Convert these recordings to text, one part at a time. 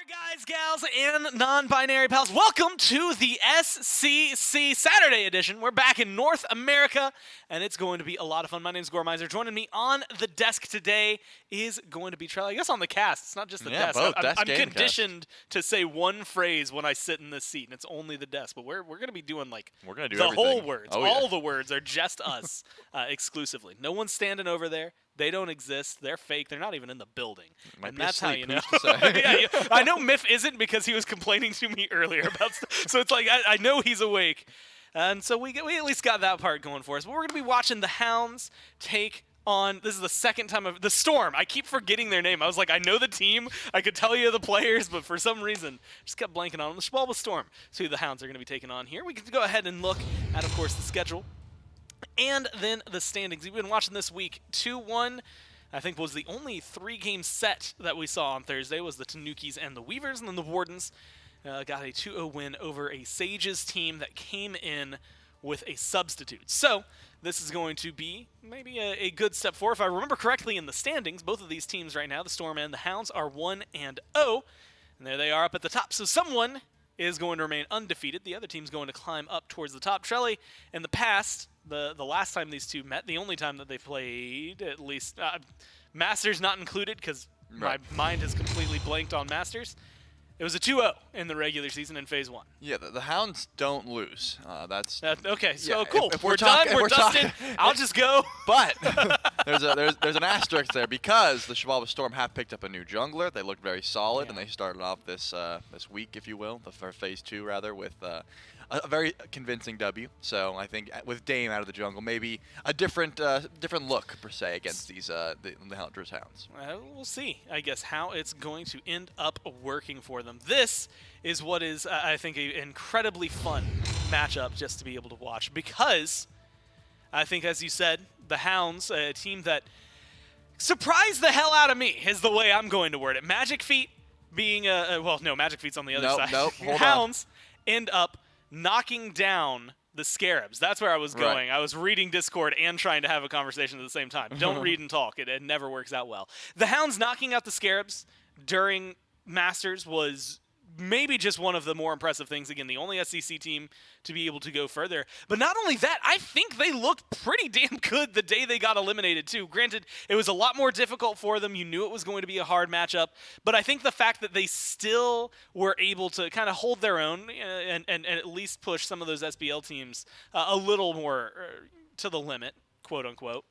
Guys, gals, and non-binary pals, welcome to the SCC Saturday edition. We're back in North America, and it's going to be a lot of fun. My name's Gormizer. Joining me on the desk today is going to be Trell. I guess on the cast. It's not just the desk. Both desk I'm and conditioned to say one phrase when I sit in this seat, and it's only the desk. But we're going to be doing the everything. whole words. Oh, All yeah. the words are just us exclusively. No one's standing over there. They don't exist. They're fake. They're not even in the building. Might And be that's how you asleep, know. who's to say? Yeah, I know Miff isn't because he was complaining to me earlier about stuff. So it's like I know he's awake. And so we at least got that part going for us. But we're going to be watching the Hounds take on, this is the second time of the Storm. I keep forgetting their name. I was like, I know the team. I could tell you the players, but for some reason, just kept blanking on them. The Xibalba Storm. So who the Hounds are going to be taking on here. We can go ahead and look at, of course, the schedule. And then the standings. We've been watching this week 2-1. I think was the only three-game set that we saw on Thursday was the Tanukis and the Weavers, and then the Wardens got a 2-0 win over a Sages team that came in with a substitute. So this is going to be maybe a good step forward. If I remember correctly in the standings, both of these teams right now, the Storm and the Hounds, are 1-0, and there they are up at the top. So someone is going to remain undefeated. The other team's going to climb up towards the top. Trelly, in the past, the last time these two met, the only time that they played, at least, Masters not included, because my mind has completely blanked on Masters. It was a 2-0 in the regular season in Phase 1. Yeah, the Hounds don't lose. That's okay, so yeah, cool. If we're talk- done. We're dusted. I'll just go. But there's an asterisk there because the Xibalba Storm have picked up a new jungler. They look very solid, and they started off this week, if you will, for Phase 2 rather, with a very convincing W. So I think with Dame out of the jungle, maybe a different look per se against these the Eldritch Hounds. We'll see, I guess, how it's going to end up working for them. This is what is, I think, an incredibly fun matchup just to be able to watch because I think, as you said, the Hounds, a team that surprised the hell out of me is the way I'm going to word it. Magic Feet being Magic Feet's on the other side. Nope, hold Hounds end up knocking down the Scarabs. That's where I was going. Right. I was reading Discord and trying to have a conversation at the same time. Don't read and talk. It never works out well. The Hounds knocking out the Scarabs during Masters was maybe just one of the more impressive things. Again, the only SEC team to be able to go further. But not only that, I think they looked pretty damn good the day they got eliminated too. Granted, it was a lot more difficult for them. You knew it was going to be a hard matchup. But I think the fact that they still were able to kind of hold their own and at least push some of those SBL teams a little more to the limit, quote unquote,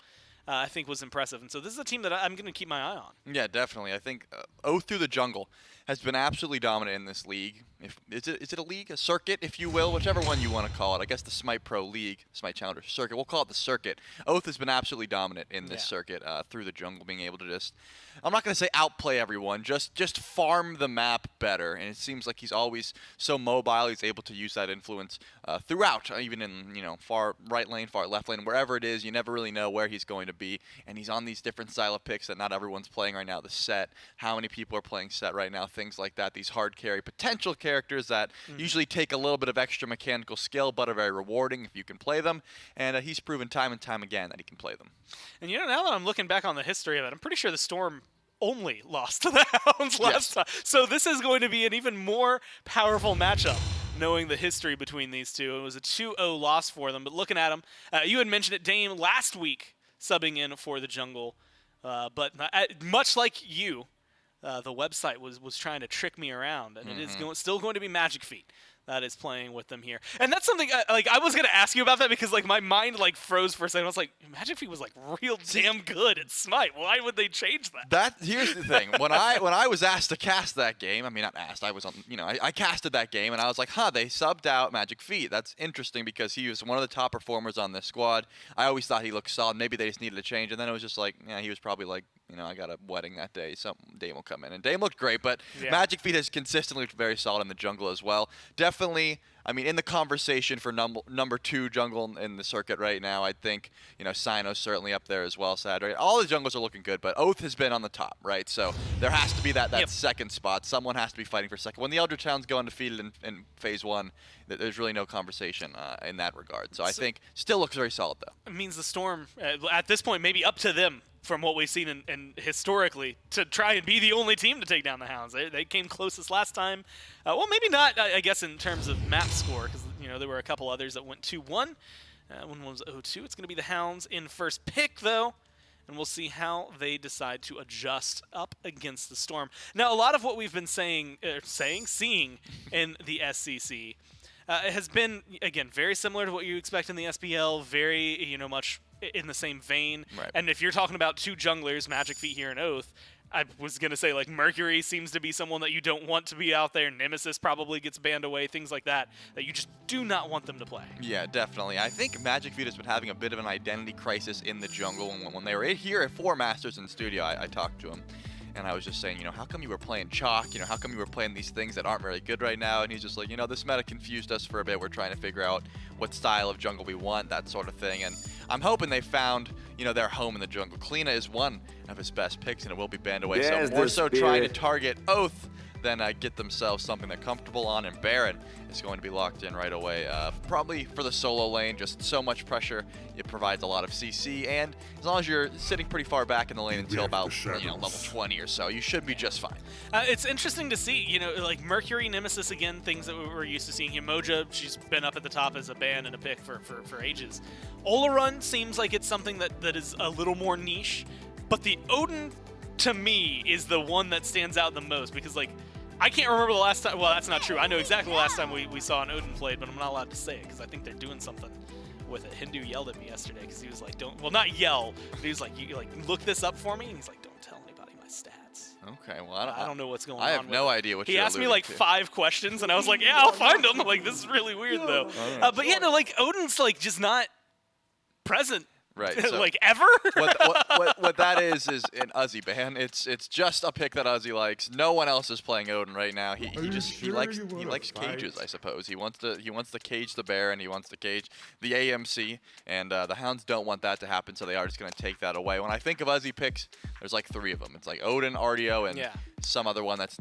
I think was impressive. And so this is a team that I'm going to keep my eye on. Yeah, definitely. I think Oath Through the Jungle has been absolutely dominant in this league. Is it a league, a circuit, if you will, whichever one you want to call it. I guess the Smite Pro League, Smite Challenger Circuit. We'll call it the circuit. Oath has been absolutely dominant in this circuit Through the Jungle, being able to just, I'm not going to say outplay everyone, just farm the map better. And it seems like he's always so mobile. He's able to use that influence throughout, even in far right lane, far left lane, wherever it is. You never really know where he's going to be. And he's on these different style of picks that not everyone's playing right now. The set, how many people are playing set right now, things like that. These hard carry potential characters that usually take a little bit of extra mechanical skill, but are very rewarding if you can play them. And he's proven time and time again that he can play them. And now that I'm looking back on the history of it, I'm pretty sure the Storm only lost to the Hounds last time. So this is going to be an even more powerful matchup, knowing the history between these two. It was a 2-0 loss for them, but looking at them, you had mentioned it, Dame, last week subbing in for the jungle. But much like you, the website was trying to trick me around, and it is still going to be Magic Feet that is playing with them here. And that's something, I was going to ask you about that because, my mind, froze for a second. I was like, Magic Feet was, real damn good at Smite. Why would they change that? Here's the thing. When I was asked to cast that game, I mean, not asked, I was on, I casted that game, and I was like, they subbed out Magic Feet. That's interesting because he was one of the top performers on this squad. I always thought he looked solid. Maybe they just needed a change, and then it was just he was probably I got a wedding that day. Dame will come in. And Dame looked great, but Magic Feet has consistently looked very solid in the jungle as well. Definitely, I mean, in the conversation for number 2 jungle in the circuit right now, I think, you know, Sino's certainly up there as well, Sad, right? All the jungles are looking good, but Oath has been on the top, right? So there has to be that second spot. Someone has to be fighting for second. When the Eldritch Hounds go undefeated in Phase 1, there's really no conversation in that regard. So I think still looks very solid, though. It means the Storm, at this point, maybe up to them from what we've seen and historically, to try and be the only team to take down the Hounds. They came closest last time. Well, maybe not, I guess, in terms of map score, because, you know, there were a couple others that went 2-1. One was 0-2. It's going to be the Hounds in first pick, though, and we'll see how they decide to adjust up against the Storm. Now, a lot of what we've been seeing in the SCC has been, again, very similar to what you expect in the SPL, very, you know, much in the same vein. Right. And if you're talking about 2 junglers, Magic Feet here and Oath, I was going to say, like, Mercury seems to be someone that you don't want to be out there. Nemesis probably gets banned away, things like that you just do not want them to play. Yeah, definitely. I think Magic Feet has been having a bit of an identity crisis in the jungle. When they were here at 4 Masters in studio, I talked to him. And I was just saying, you know, how come you were playing Chalk? You know, how come you were playing these things that aren't very good right now? And he's just like, you know, this meta confused us for a bit. We're trying to figure out what style of jungle we want, that sort of thing. And I'm hoping they found, you know, their home in the jungle. Kleena is one of his best picks, and it will be banned away. There's so more the so spirit. trying to target Oath than get themselves something they're comfortable on. And Baron is going to be locked in right away. Probably for the solo lane, just so much pressure. It provides a lot of CC, and as long as you're sitting pretty far back in the lane until about, you know, level 20 or so, you should be just fine. It's interesting to see, you know, like Mercury, Nemesis, again, things that we're used to seeing here. Moja, she's been up at the top as a ban and a pick for ages. Olarun seems like it's something that is a little more niche, but the Odin, to me, is the one that stands out the most, because, like, I can't remember the last time. Well, that's not true. I know exactly the last time we saw an Odin played, but I'm not allowed to say it because I think they're doing something with it. Hindu yelled at me yesterday because he was like, "Don't." Well, not yell, but he was like, "You like look this up for me," and he's like, "Don't tell anybody my stats." Okay, well, I don't know what's going on. I have no idea what he you're asked me alluding like to. 5 questions, and I was like, "Yeah, I'll find them." Like, this is really weird though. But yeah, no, like Odin's like just not present. Right. So like ever? what that is an Uzi ban. It's just a pick that Uzi likes. No one else is playing Odin right now. He likes cages, I suppose. He wants to cage the bear, and he wants to cage the AMC, and the Hounds don't want that to happen, so they are just going to take that away. When I think of Uzi picks, there's like 3 of them. It's like Odin, RDO, and some other one it's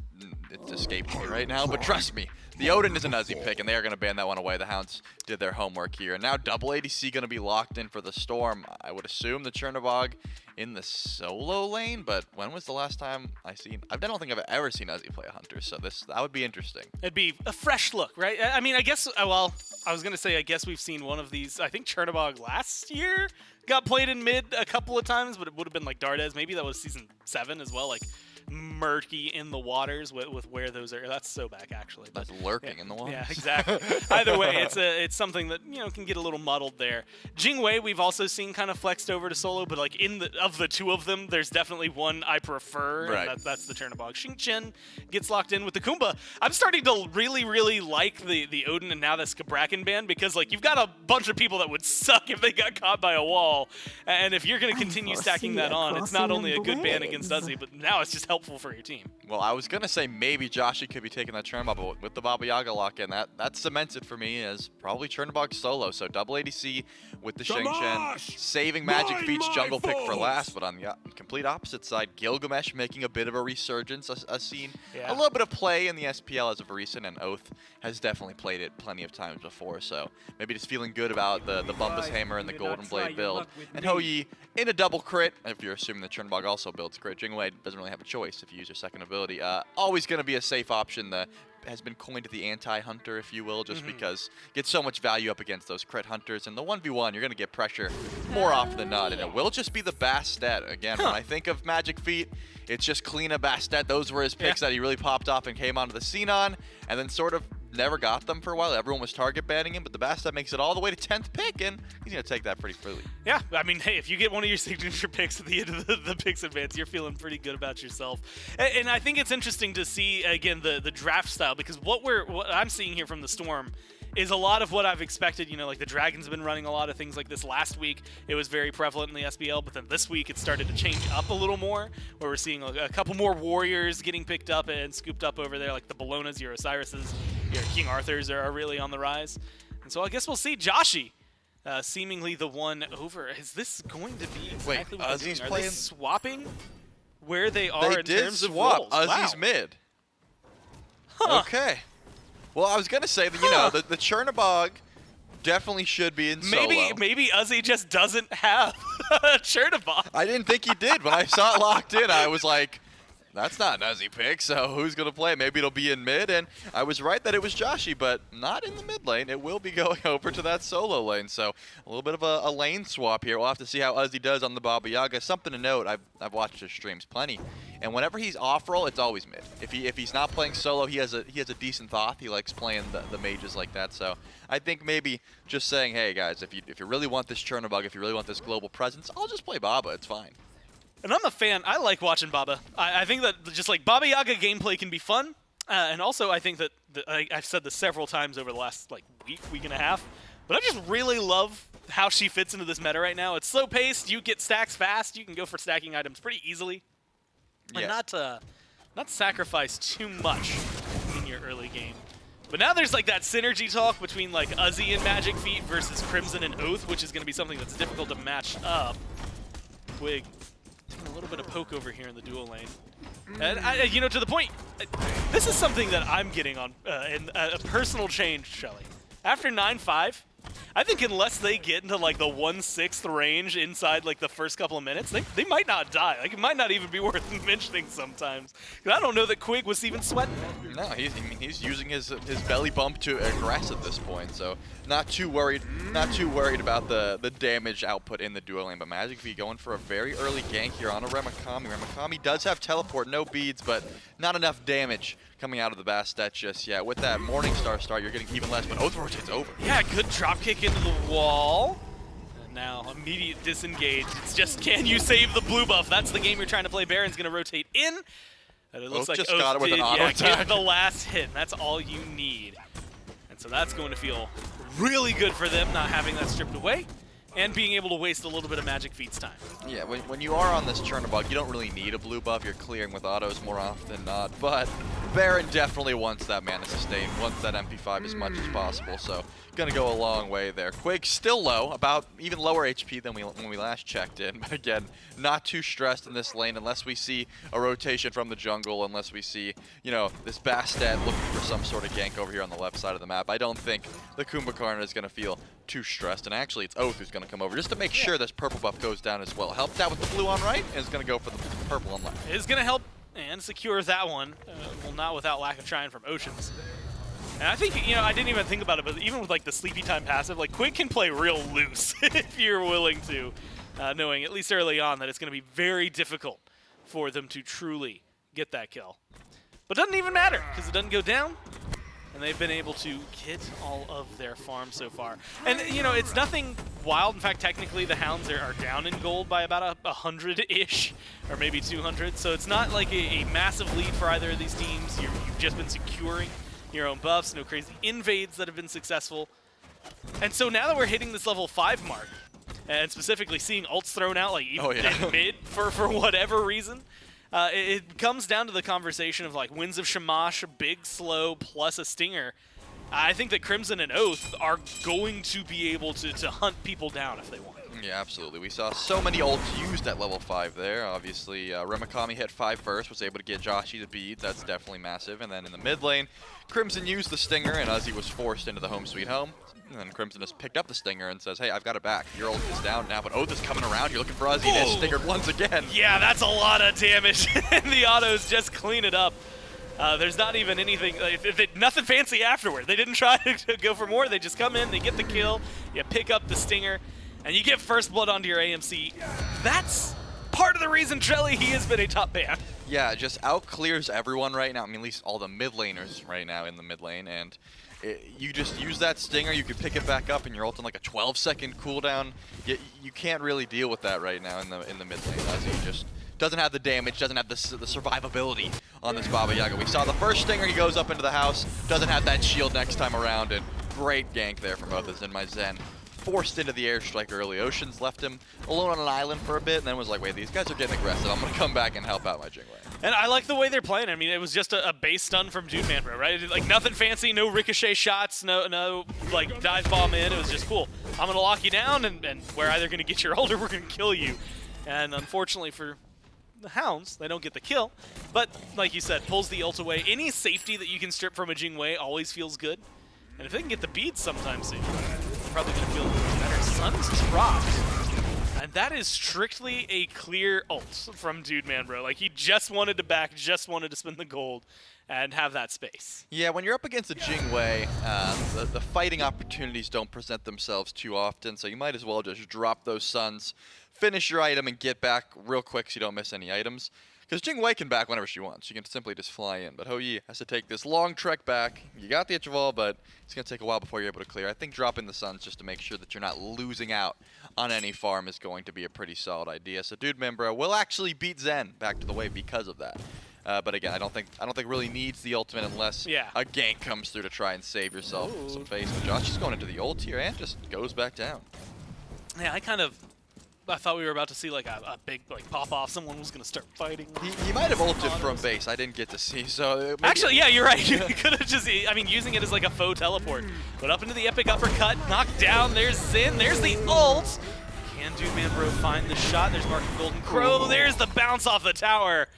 escaped me right now. But trust me, the Odin is an Uzi pick, and they are going to ban that one away. The Hounds did their homework here. And now double ADC going to be locked in for the Storm. I would assume the Chernobog in the solo lane, but when was the last time I don't think I've ever seen Uzi play a Hunter, so that would be interesting. It'd be a fresh look, right? I mean, I guess, well, I was going to say, I guess we've seen one of these. I think Chernobog last year got played in mid a couple of times, but it would have been like Dardes. Maybe that was season 7 as well, like murky in the waters with where those are. That's so back, actually. That's lurking in the waters. Yeah, exactly. Either way, it's something that, you know, can get a little muddled there. Jingwei, we've also seen kind of flexed over to solo, but like of the 2 of them, there's definitely one I prefer, right. and that's the Chernobog. Xingqian gets locked in with the Kumba. I'm starting to really, really like the Odin and now the Skabraken ban, because like you've got a bunch of people that would suck if they got caught by a wall, and if you're going to continue stacking that on, it's not only a good ban against Uzi, but now it's just helpful for your team. Well, I was gonna say maybe Joshi could be taking that Chernobog, but with the Baba Yaga lock in, that cements it for me as probably Chernobog solo. So double ADC with the Xingqian, saving Magic Feet's jungle pick for last, but on the complete opposite side, Gilgamesh making a bit of a resurgence. I've seen a little bit of play in the SPL as of recent, and Oath has definitely played it plenty of times before. So maybe just feeling good about the Bumbus Hammer and the Golden Blade build. And Hou-Yi in a double crit, if you're assuming the Chernobog also builds crit. Jingwei doesn't really have a choice if you use your second ability. Always going to be a safe option that has been coined the anti-hunter, if you will, just because get so much value up against those crit hunters. And the 1v1, you're going to get pressure more often than not, and it will just be the Bastet. Again, when I think of Magic Feet, it's just Kleena, Bastet. Those were his picks that he really popped off and came onto the scene on, and then sort of never got them for a while. Everyone was target banning him, but the Bastet makes it all the way to 10th pick, and he's going to take that pretty freely. Yeah, I mean, hey, if you get one of your signature picks at the end of the picks advance, you're feeling pretty good about yourself. And I think it's interesting to see, again, the draft style, because what I'm seeing here from the Storm is a lot of what I've expected. You know, like the Dragons have been running a lot of things like this. Last week, it was very prevalent in the SBL, but then this week it started to change up a little more, where we're seeing a couple more Warriors getting picked up and scooped up over there, like the Bellonas, your Osirises, King Arthurs are really on the rise. And so I guess we'll see Joshi seemingly the one over. Is this going to be exactly what they're doing? Are they swapping where they are in terms of roles? Uzi's mid. Huh. Okay. Well, I was going to say that, you know, the Chernobog definitely should be in solo. Maybe Uzi just doesn't have a Chernobog. I didn't think he did. When I saw it locked in, I was like, that's not an Uzi pick, so who's going to play? Maybe it'll be in mid, and I was right that it was Joshi, but not in the mid lane. It will be going over to that solo lane, so a little bit of a lane swap here. We'll have to see how Uzi does on the Baba Yaga. Something to note, I've watched his streams plenty, and whenever he's off-roll, it's always mid. If he's not playing solo, he has a decent Thoth. He likes playing the mages like that, so I think maybe just saying, hey guys, if you really want this Chernobog, if you really want this global presence, I'll just play Baba. It's fine. And I'm a fan. I like watching Baba. I think that just like Baba Yaga gameplay can be fun. And also I think that, I've said this several times over the last like week and a half, but I just really love how she fits into this meta right now. It's slow paced. You get stacks fast. You can go for stacking items pretty easily. And not sacrifice too much in your early game. But now there's like that synergy talk between like Uzi and Magic Feet versus Crimson and Oath, which is going to be something that's difficult to match up. Twig. A little bit of poke over here in the dual lane. And, you know, to the point, this is something that I'm getting on in a personal change, Shelly. After 9-5, I think unless they get into like the 1/6 range inside like the first couple of minutes, they might not die. Like it might not even be worth mentioning sometimes. Because I don't know that Quig was even sweating it. No, he's using his belly bump to aggress at this point, so not too worried about the damage output in the dual lane. But Magic V going for a very early gank here on a Remakami. Remakami does have teleport, no beads, but not enough damage coming out of the Bastet just yet. With that Morningstar start, you're getting even less, but Oath rotates over. Yeah, good drop kick into the wall. And now immediate disengage. It's just, can you save the blue buff? That's the game you're trying to play. Baron's going to rotate in. And it looks like just Oath got it with an auto attack. Get the last hit, and that's all you need. And so that's going to feel really good for them, not having that stripped away, and being able to waste a little bit of Magic Feet's time. Yeah, when you are on this Chernobog, you don't really need a blue buff. You're clearing with autos more often than not. But Baron definitely wants that mana sustain, wants that MP5 as much as possible. So gonna go a long way there. Quig still low, about even lower HP than when we last checked in. But again, not too stressed in this lane unless we see a rotation from the jungle, unless we see, you know, this Bastet looking for some sort of gank over here on the left side of the map. I don't think the Kumbhakarna is gonna feel too stressed, and actually it's Oath who's going to come over just to make sure this purple buff goes down as well. Helped out with the blue on right, and is going to go for the purple on left. Is going to help and secure that one, well, not without lack of trying from Oceans. And I think, you know, I didn't even think about it, but even with like the sleepy time passive, like Quig can play real loose if you're willing to, knowing at least early on that it's going to be very difficult for them to truly get that kill. But it doesn't even matter because it doesn't go down. And they've been able to get all of their farm so far. And, you know, it's nothing wild. In fact, technically, the Hounds are down in gold by about 100-ish, or maybe 200. So it's not like a massive lead for either of these teams. You've just been securing your own buffs, no crazy invades that have been successful. And so now that we're hitting this level 5 mark, and specifically seeing ults thrown out, like even in mid for whatever reason, it comes down to the conversation of like Winds of Shamash, big slow, plus a stinger. I think that Crimson and Oath are going to be able to hunt people down if they want. Yeah, absolutely. We saw so many ults used at level 5 there. Obviously, Remakami hit 5 first, was able to get Joshi the beads. That's definitely massive. And then in the mid lane, Crimson used the stinger, and Uzi was forced into the home sweet home. And then Crimson just picked up the stinger and says, hey, I've got it back. Your ult is down now, but Oath is coming around. You're looking for Uzi, and it's stingered once again. Yeah, that's a lot of damage. And the autos just clean it up. There's not even anything, nothing fancy afterward. They didn't try to go for more. They just come in, they get the kill, you pick up the stinger, and you get first blood onto your AMC. That's part of the reason Trelly, he has been a top ban. Yeah, just out clears everyone right now. I mean, at least all the mid laners right now in the mid lane, and you just use that stinger, you can pick it back up, and you're ulting like a 12-second cooldown. You can't really deal with that right now in the mid lane. Uzi just doesn't have the damage, doesn't have the survivability on this Baba Yaga. We saw the first stinger, he goes up into the house, doesn't have that shield next time around, and great gank there from both of us in my Zen. forced into the airstrike early. Oceans left him alone on an island for a bit, and then was like, wait, these guys are getting aggressive. I'm going to come back and help out my Jingwei. And I like the way they're playing. I mean, it was just a base stun from Dude Man Bro, right? Like, nothing fancy, no ricochet shots, no like, dive bomb in. It was just cool. I'm going to lock you down, and we're either going to get your ult or we're going to kill you. And unfortunately for the Hounds, they don't get the kill. But, like you said, pulls the ult away. Any safety that you can strip from a Jingwei always feels good. And if they can get the beads sometime soon, they're probably going to feel better. Sun's dropped. And that is strictly a clear ult from Dude Man Bro. Like, he just wanted to back, just wanted to spend the gold and have that space. Yeah, when you're up against a Jingwei, the fighting opportunities don't present themselves too often, so you might as well just drop those Suns, finish your item, and get back real quick so you don't miss any items. Because Jingwei can back whenever she wants. She can simply just fly in. But Hou-Yi has to take this long trek back. You got the Xibalba, but it's going to take a while before you're able to clear. I think dropping the Suns just to make sure that you're not losing out on any farm is going to be a pretty solid idea. So Dude Man Bro will actually beat Zen back to the wave because of that. But again, I don't think really needs the ultimate unless a gank comes through to try and save yourself some face. But Josh is going into the ult here and just goes back down. Yeah, I thought we were about to see like a big pop off. Someone was going to start fighting. He might have ulted from base. I didn't get to see. So actually, yeah, you're right. You could have just, I mean, using it as like a faux teleport. But up into the epic uppercut, knocked down. There's Zen. There's the ult. Can Dude Man Bro find the shot? There's Mark of Golden Crow. There's the bounce off the tower.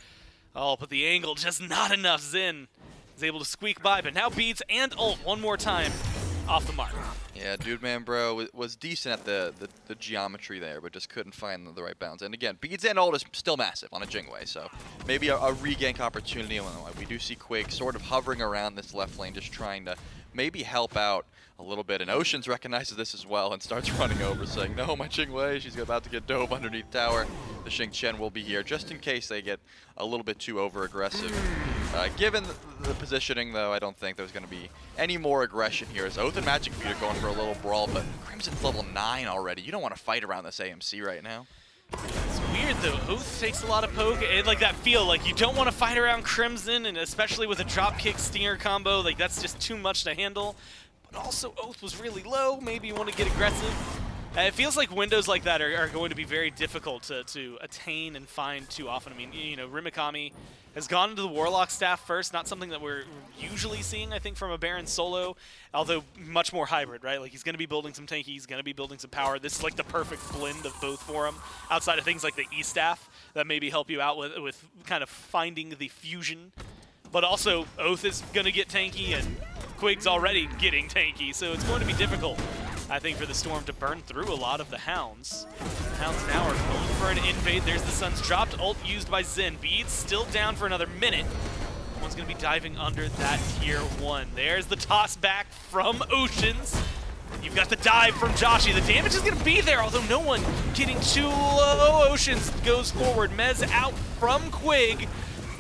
Oh, but the angle just not enough. Zen is able to squeak by, but now beats and ult one more time off the mark. Yeah, Dude Man Bro was decent at the geometry there, but just couldn't find the right balance. And again, beats and ult is still massive on a Jingwei, so maybe a regank opportunity. We do see Quake sort of hovering around this left lane, just trying to maybe help out a little bit. And Oceans recognizes this as well and starts running over, saying, no, my Jingwei, she's about to get dove underneath tower. The Xing Chen will be here just in case they get a little bit too over-aggressive. Given the positioning, though, I don't think there's going to be any more aggression here. As Oath and Magic Feet are going for a little brawl, but Crimson's level 9 already. You don't want to fight around this AMC right now. It's weird, though. Oath takes a lot of poke. And, like, that feel, like, you don't want to fight around Crimson, and especially with a dropkick stinger combo, like, that's just too much to handle. But also, Oath was really low. Maybe you want to get aggressive. It feels like windows like that are going to be very difficult to attain and find too often. I mean, you know, Rimikami has gone into the Warlock staff first, not something that we're usually seeing, I think, from a Baron solo, although much more hybrid, right? Like, he's going to be building some tanky, he's going to be building some power. This is like the perfect blend of both for him, outside of things like the E-staff that maybe help you out with kind of finding the fusion. But also, Oath is going to get tanky, and Quig's already getting tanky, so it's going to be difficult, I think, for the Storm to burn through a lot of the Hounds. The Hounds now are going for an invade. There's the Sun's dropped. Ult used by Zen. Beads still down for another minute. One's going to be diving under that tier 1. There's the toss back from Oceans. You've got the dive from Joshi. The damage is going to be there, although no one getting too low. Oceans goes forward. Mez out from Quig.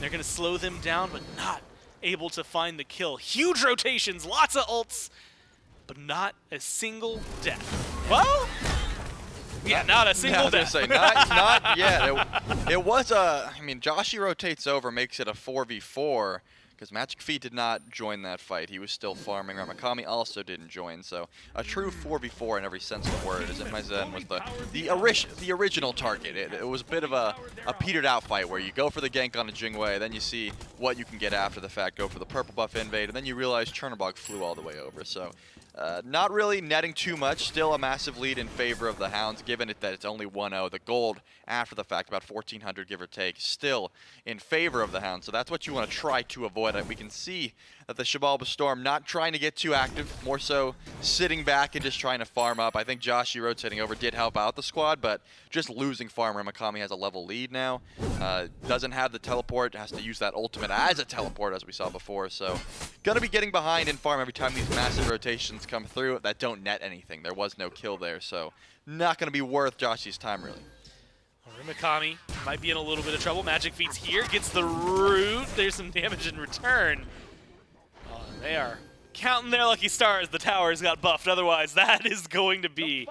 They're going to slow them down, but not able to find the kill. Huge rotations, lots of ults, but not a single death. Well, yeah, not a single death. Say, not yet. It was a, I mean, Joshi rotates over, makes it a 4v4, because Magic Feet did not join that fight. He was still farming. Ramakami also didn't join, so a true 4v4 in every sense of the word, as if my Zen was the original target. It was a bit of a petered out fight where you go for the gank on a Jingwei, then you see what you can get after the fact, go for the purple buff invade, and then you realize Chernobog flew all the way over. So not really netting too much, still a massive lead in favor of the Hounds, given it that it's only 1-0. The gold after the fact, about 1,400 give or take, still in favor of the Hounds. So that's what you want to try to avoid. We can see that the Xibalba Storm not trying to get too active, more so sitting back and just trying to farm up. I think Joshi rotating over did help out the squad, but just losing farm. Ramakami has a level lead now. Doesn't have the teleport, has to use that ultimate as a teleport, as we saw before. So gonna be getting behind in farm every time these massive rotations come through that don't net anything. There was no kill there, so not gonna be worth Joshi's time, really. Rimikami might be in a little bit of trouble. Magic Feet's here, gets the root. There's some damage in return. Oh, they are counting their lucky stars. The towers got buffed. Otherwise, that is going to be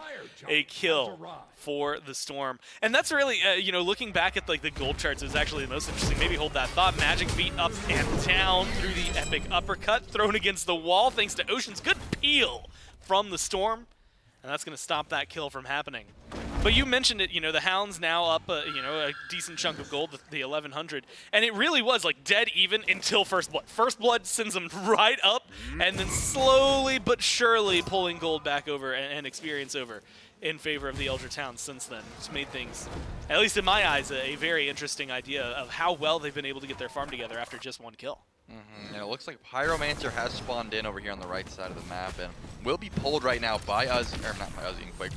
a kill for the Storm. And that's really, you know, looking back at like the gold charts is actually the most interesting. Maybe hold that thought. Magic Feet up and down through the epic uppercut, thrown against the wall thanks to Ocean's good peel from the Storm. and that's going to stop that kill from happening. But you mentioned it, you know, the Hounds now up, you know, a decent chunk of gold, the 1100, and it really was like dead even until First Blood. First Blood sends them right up, and then slowly but surely pulling gold back over and experience over in favor of the Eldritch Hounds since then. It's made things, at least in my eyes, a very interesting idea of how well they've been able to get their farm together after just one kill. And it looks like Pyromancer has spawned in over here on the right side of the map and will be pulled right now by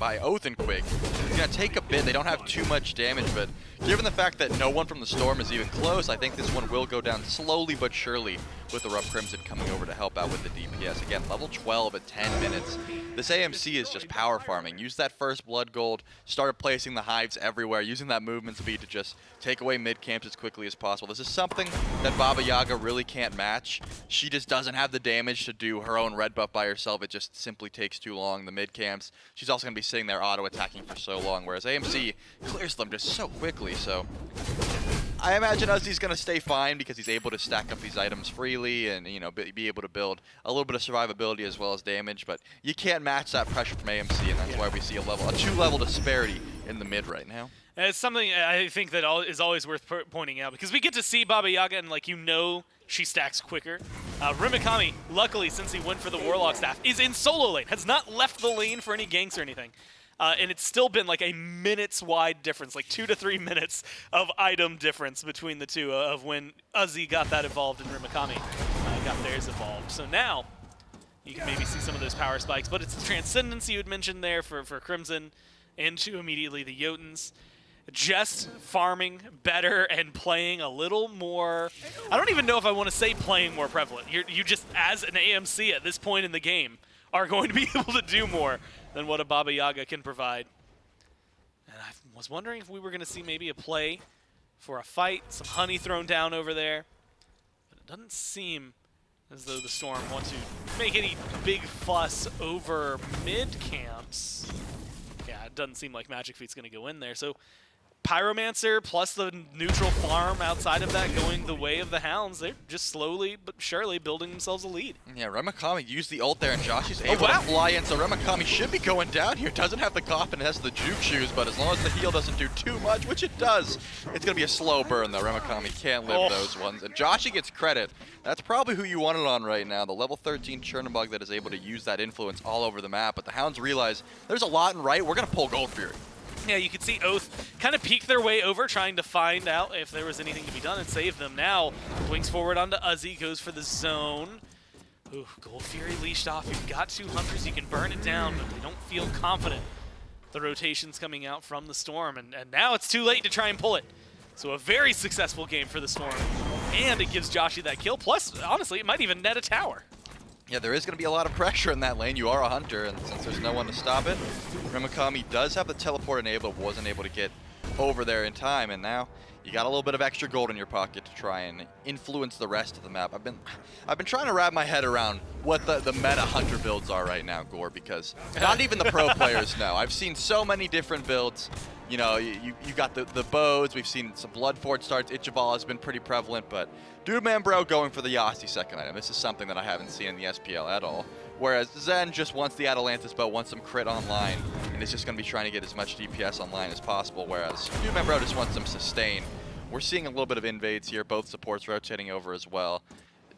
by Oath and Quig. It's going to take a bit. They don't have too much damage, but given the fact that no one from the Storm is even close, I think this one will go down slowly but surely with the Rough Crimson coming over to help out with the DPS. Again, level 12 at 10 minutes. This AMC is just power farming. Use that First Blood gold, started placing the hives everywhere, using that movement speed to just take away mid camps as quickly as possible. This is something that Baba Yaga really can't match. She just doesn't have the damage to do her own red buff by herself. It just simply takes too long. The mid camps, she's also going to be sitting there auto attacking for so long, whereas AMC clears them just so quickly. So I imagine Uzi's going to stay fine because he's able to stack up these items freely and, you know, be able to build a little bit of survivability as well as damage, but you can't match that pressure from AMC, and that's why we see a 2-level disparity in the mid right now. And it's something I think that is always worth pointing out, because we get to see Baba Yaga and, like, you know, she stacks quicker. Rimikami, luckily, since he went for the Warlock staff, is in solo lane, has not left the lane for any ganks or anything. And it's still been like a minutes wide difference, like 2 to 3 minutes of item difference between the two of when Uzi got that evolved and Rimikami got theirs evolved. So now you can maybe see some of those power spikes, but it's the Transcendence you had mentioned there for Crimson into immediately the Jotuns. Just farming better and playing a little more, I don't even know if I want to say playing more prevalent. You just, as an AMC at this point in the game, are going to be able to do more than what a Baba Yaga can provide. And I was wondering if we were going to see maybe a play for a fight, some honey thrown down over there. But it doesn't seem as though the Storm want to make any big fuss over mid camps. Yeah, it doesn't seem like Magic Feet's going to go in there. So Pyromancer plus the neutral farm outside of that going the way of the Hounds, they're just slowly but surely building themselves a lead. Yeah, Rimikami used the ult there, and Josh is able to fly in, so Rimikami should be going down here. Doesn't have the coffin, it has the juke shoes, but as long as the heal doesn't do too much, which it does, it's going to be a slow burn, though. Rimikami can't live those ones. And Joshy gets credit. That's probably who you wanted on right now, the level 13 Chernobog that is able to use that influence all over the map. But the Hounds realize there's a lot in right. We're going to pull Gold Fury. Yeah, you could see Oath kind of peek their way over, trying to find out if there was anything to be done and save them. Now, wings forward onto Uzi, goes for the zone. Ooh, Gold Fury leashed off. You've got 2 Hunters, you can burn it down, but they don't feel confident. The rotation's coming out from the Storm, and now it's too late to try and pull it. So a very successful game for the Storm, and it gives Joshy that kill. Plus, honestly, it might even net a tower. Yeah, there is going to be a lot of pressure in that lane. You are a Hunter, and since there's no one to stop it, Rimikami does have the teleport enabled, but wasn't able to get over there in time, and now you got a little bit of extra gold in your pocket to try and influence the rest of the map. I've been trying to wrap my head around what the meta Hunter builds are right now, Gore, because not even the pro players know. I've seen so many different builds. You know, you got the bows. We've seen some Bloodforge starts. Xibalba has been pretty prevalent, but Dude Man Bro going for the Yasti second item. This is something that I haven't seen in the SPL at all. Whereas Zen just wants the Atalantis bow, wants some crit online, and is just going to be trying to get as much DPS online as possible, whereas Dude Man Bro just wants some sustain. We're seeing a little bit of invades here, both supports rotating over as well.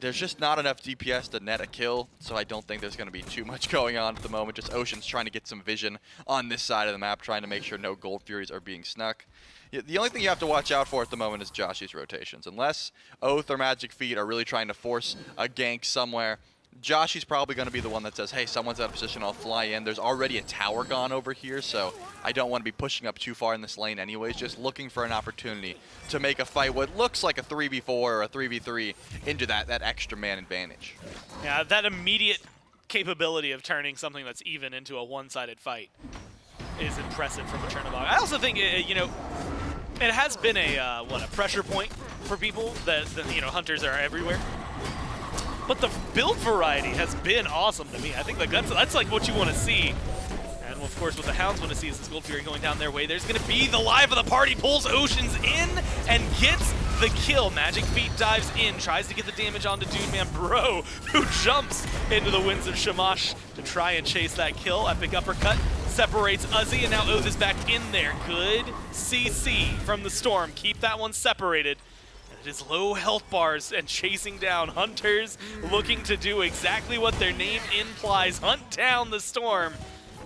There's just not enough DPS to net a kill, so I don't think there's going to be too much going on at the moment. Just Ocean's trying to get some vision on this side of the map, trying to make sure no Gold Furies are being snuck. The only thing you have to watch out for at the moment is Joshy's rotations. Unless Oath or Magic Feet are really trying to force a gank somewhere, Joshy's probably going to be the one that says, hey, someone's out of position, I'll fly in. There's already a tower gone over here, so I don't want to be pushing up too far in this lane anyways. Just looking for an opportunity to make a fight what looks like a 3v4 or a 3v3 into that extra man advantage. Yeah, that immediate capability of turning something that's even into a one-sided fight is impressive from a Chernobog. I also think, you know, it has been a pressure point for people that you know, Hunters are everywhere. But the build variety has been awesome to me. I think like that's like what you want to see. And of course what the Hounds want to see is this Gold Fury going down their way. There's going to be the live of the party, pulls Oceans in and gets the kill. Magic Feet dives in, tries to get the damage onto Dude Man Bro, who jumps into the winds of Shamash to try and chase that kill. Epic uppercut separates Uzi, and now Oath is back in there. Good CC from the Storm. Keep that one separated. And it is low health bars and chasing down Hunters, looking to do exactly what their name implies, hunt down the Storm.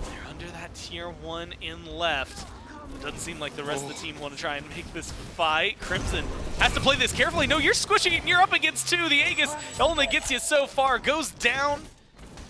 They're under that tier 1 in left. It doesn't seem like the rest of the team want to try and make this fight. Crimson has to play this carefully. No, you're squishing it and you're up against 2. The Aegis only gets you so far. Goes down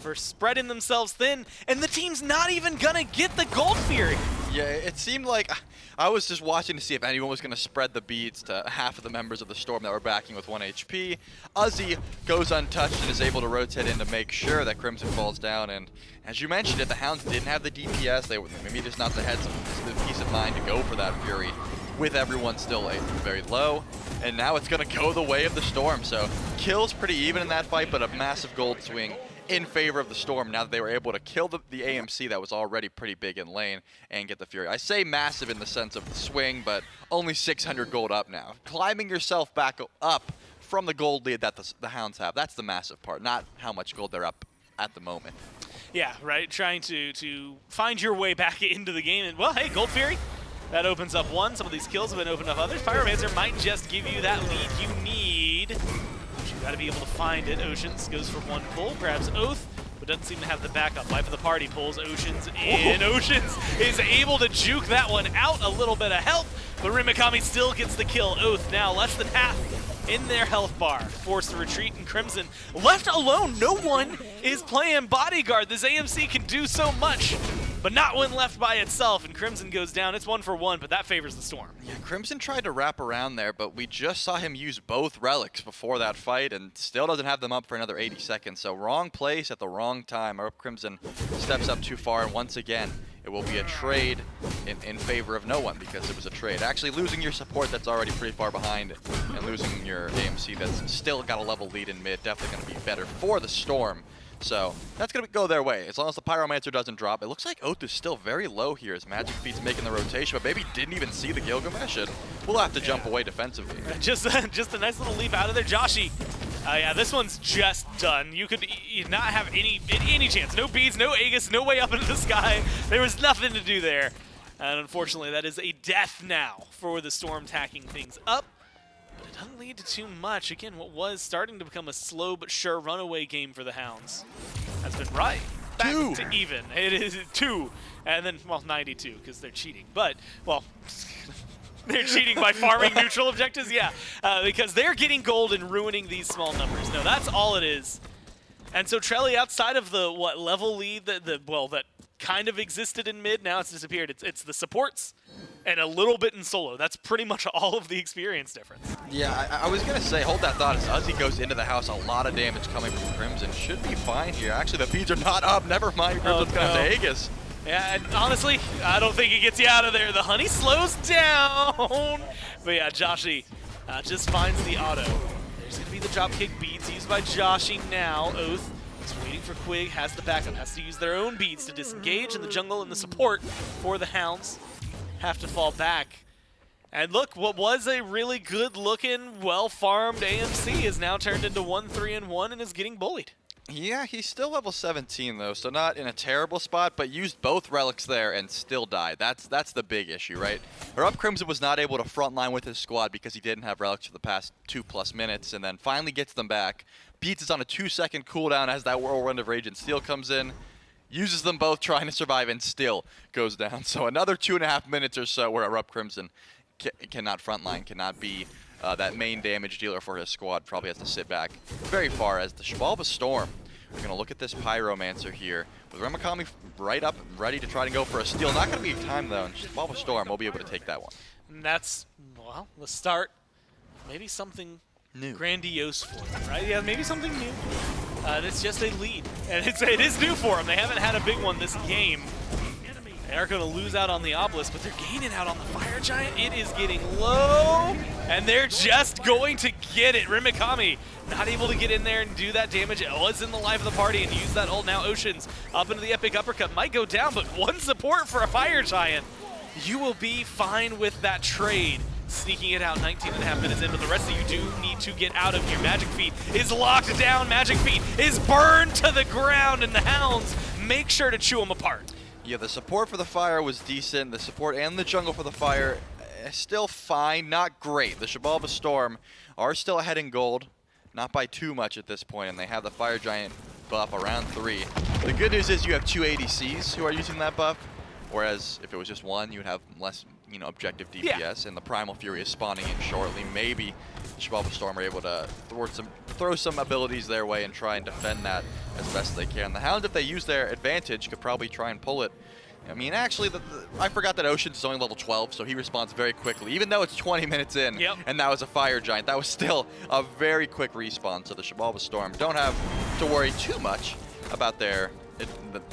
for spreading themselves thin, and the team's not even gonna get the Gold Fury. Yeah, it seemed like I was just watching to see if anyone was going to spread the beads to half of the members of the Storm that were backing with 1 HP. Uzi goes untouched and is able to rotate in to make sure that Crimson falls down. And as you mentioned, if the Hounds didn't have the DPS, they were maybe just not the heads of peace of mind to go for that Fury with everyone still very low. And now it's going to go the way of the Storm. So kills pretty even in that fight, but a massive gold swing in favor of the Storm now that they were able to kill the AMC that was already pretty big in lane and get the Fury. I say massive in the sense of the swing, but only 600 gold up now. Climbing yourself back up from the gold lead that the Hounds have, that's the massive part, not how much gold they're up at the moment. Yeah, right, trying to find your way back into the game. And, well, hey, Gold Fury, that opens up one. Some of these kills have been opened up others. Pyromancer might just give you that lead you need. Got to be able to find it. Oceans goes for 1 pull, grabs Oath, but doesn't seem to have the backup. Life of the party pulls Oceans in. Oceans is able to juke that one out. A little bit of help, but Rimikami still gets the kill. Oath now less than half in their health bar. Forced to retreat, and Crimson left alone. No one is playing bodyguard. This AMC can do so much, but not when left by itself, and Crimson goes down. It's 1 for 1, but that favors the Storm. Yeah, Crimson tried to wrap around there, but we just saw him use both relics before that fight and still doesn't have them up for another 80 seconds. So wrong place at the wrong time. Our Crimson steps up too far, and once again, it will be a trade in favor of no one because it was a trade. Actually losing your support that's already pretty far behind and losing your AMC that's still got a level lead in mid, definitely going to be better for the Storm. So that's going to go their way. As long as the Pyromancer doesn't drop. It looks like Oath is still very low here as Magic Feet's making the rotation, but maybe didn't even see the Gilgamesh. And we'll have to jump away defensively. Just a nice little leap out of there. Joshi, yeah, this one's just done. You could not have any chance. No beads, no Aegis, no way up into the sky. There was nothing to do there. And unfortunately, that is a death now for the Storm tacking things up. But it doesn't lead to too much. Again, what was starting to become a slow but sure runaway game for the Hounds has been back to even. It is 2, and then, well, 92 because they're cheating. But, well, they're cheating by farming neutral objectives? Yeah, because they're getting gold and ruining these small numbers. No, that's all it is. And so Trelly, outside of the, level lead that kind of existed in mid, now it's disappeared. It's the supports and a little bit in solo. That's pretty much all of the experience difference. Yeah, I was going to say, hold that thought. As Uzi goes into the house, a lot of damage coming from Crimson. Should be fine here. Actually, the beads are not up. Never mind. Crimson's got the Aegis. Yeah, and honestly, I don't think it gets you out of there. The honey slows down. But yeah, Joshi just finds the auto. There's going to be the dropkick beads used by Joshi now. Oath is waiting for Quig, has the backup, has to use their own beads to disengage in the jungle, and the support for the Hounds have to fall back. And look, what was a really good-looking, well-farmed AMC is now turned into 1-3-1 and is getting bullied. Yeah, he's still level 17 though, so not in a terrible spot, but used both relics there and still died. That's the big issue, right? Up Crimson was not able to frontline with his squad because he didn't have relics for the past 2+ minutes, and then finally gets them back. Beats is on a 2-second cooldown as that Whirlwind of Rage and Steel comes in. Uses them both trying to survive and still goes down. So another 2.5 minutes or so where Erupt Crimson cannot frontline, cannot be that main damage dealer for his squad. Probably has to sit back very far as the Xibalba Storm. We're going to look at this Pyromancer here with Rimikami right up, ready to try to go for a steal. Not going to be time though, and Xibalba Storm will be able to take that one. And that's, well, the start. Maybe something new, grandiose for them, right? Yeah, maybe something new. It's just a lead, and it is new for them. They haven't had a big one this game. They are going to lose out on the Obelisk, but they're gaining out on the Fire Giant. It is getting low, and they're just going to get it. Rimikami not able to get in there and do that damage. It was in the life of the party and use that ult. Now Oceans up into the Epic Uppercut. Might go down, but one support for a Fire Giant. You will be fine with that trade. Sneaking it out 19.5 minutes in, but the rest of you do need to get out of here. Magic Feet is locked down. Magic Feet is burned to the ground, and the Hounds make sure to chew them apart. Yeah, the support for the fire was decent. The support and the jungle for the fire still fine, not great. The Xibalba Storm are still ahead in gold, not by too much at this point, and they have the Fire Giant buff around 3. The good news is you have 2 ADCs who are using that buff, whereas if it was just one, you would have less, objective DPS, and the Primal Fury is spawning in shortly. Maybe the Xibalba Storm are able to throw some abilities their way and try and defend that as best they can. The Hounds, if they use their advantage, could probably try and pull it. I mean, actually, I forgot that Oceans is only level 12, so he responds very quickly. Even though it's 20 minutes in, and that was a Fire Giant, that was still a very quick respawn. So the Xibalba Storm don't have to worry too much about the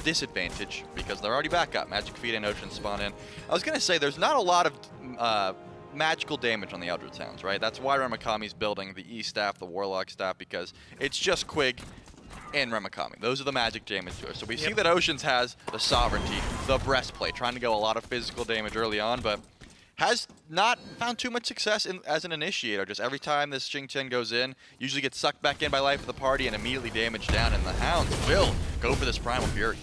disadvantage because they're already back up. Magic Feet and Ocean spawn in. I was going to say, there's not a lot of magical damage on the Eldritch Hounds, right? That's why Ramakami's building the E-Staff, the Warlock Staff, because it's just Quig and Ramakami. Those are the magic damage doers. So we see that Oceans has the Sovereignty, the Breastplate, trying to go a lot of physical damage early on, but has not found too much success as an initiator. Just every time this Xing Chen goes in, usually gets sucked back in by life of the party and immediately damaged down, and the Hounds will go for this Primal Fury.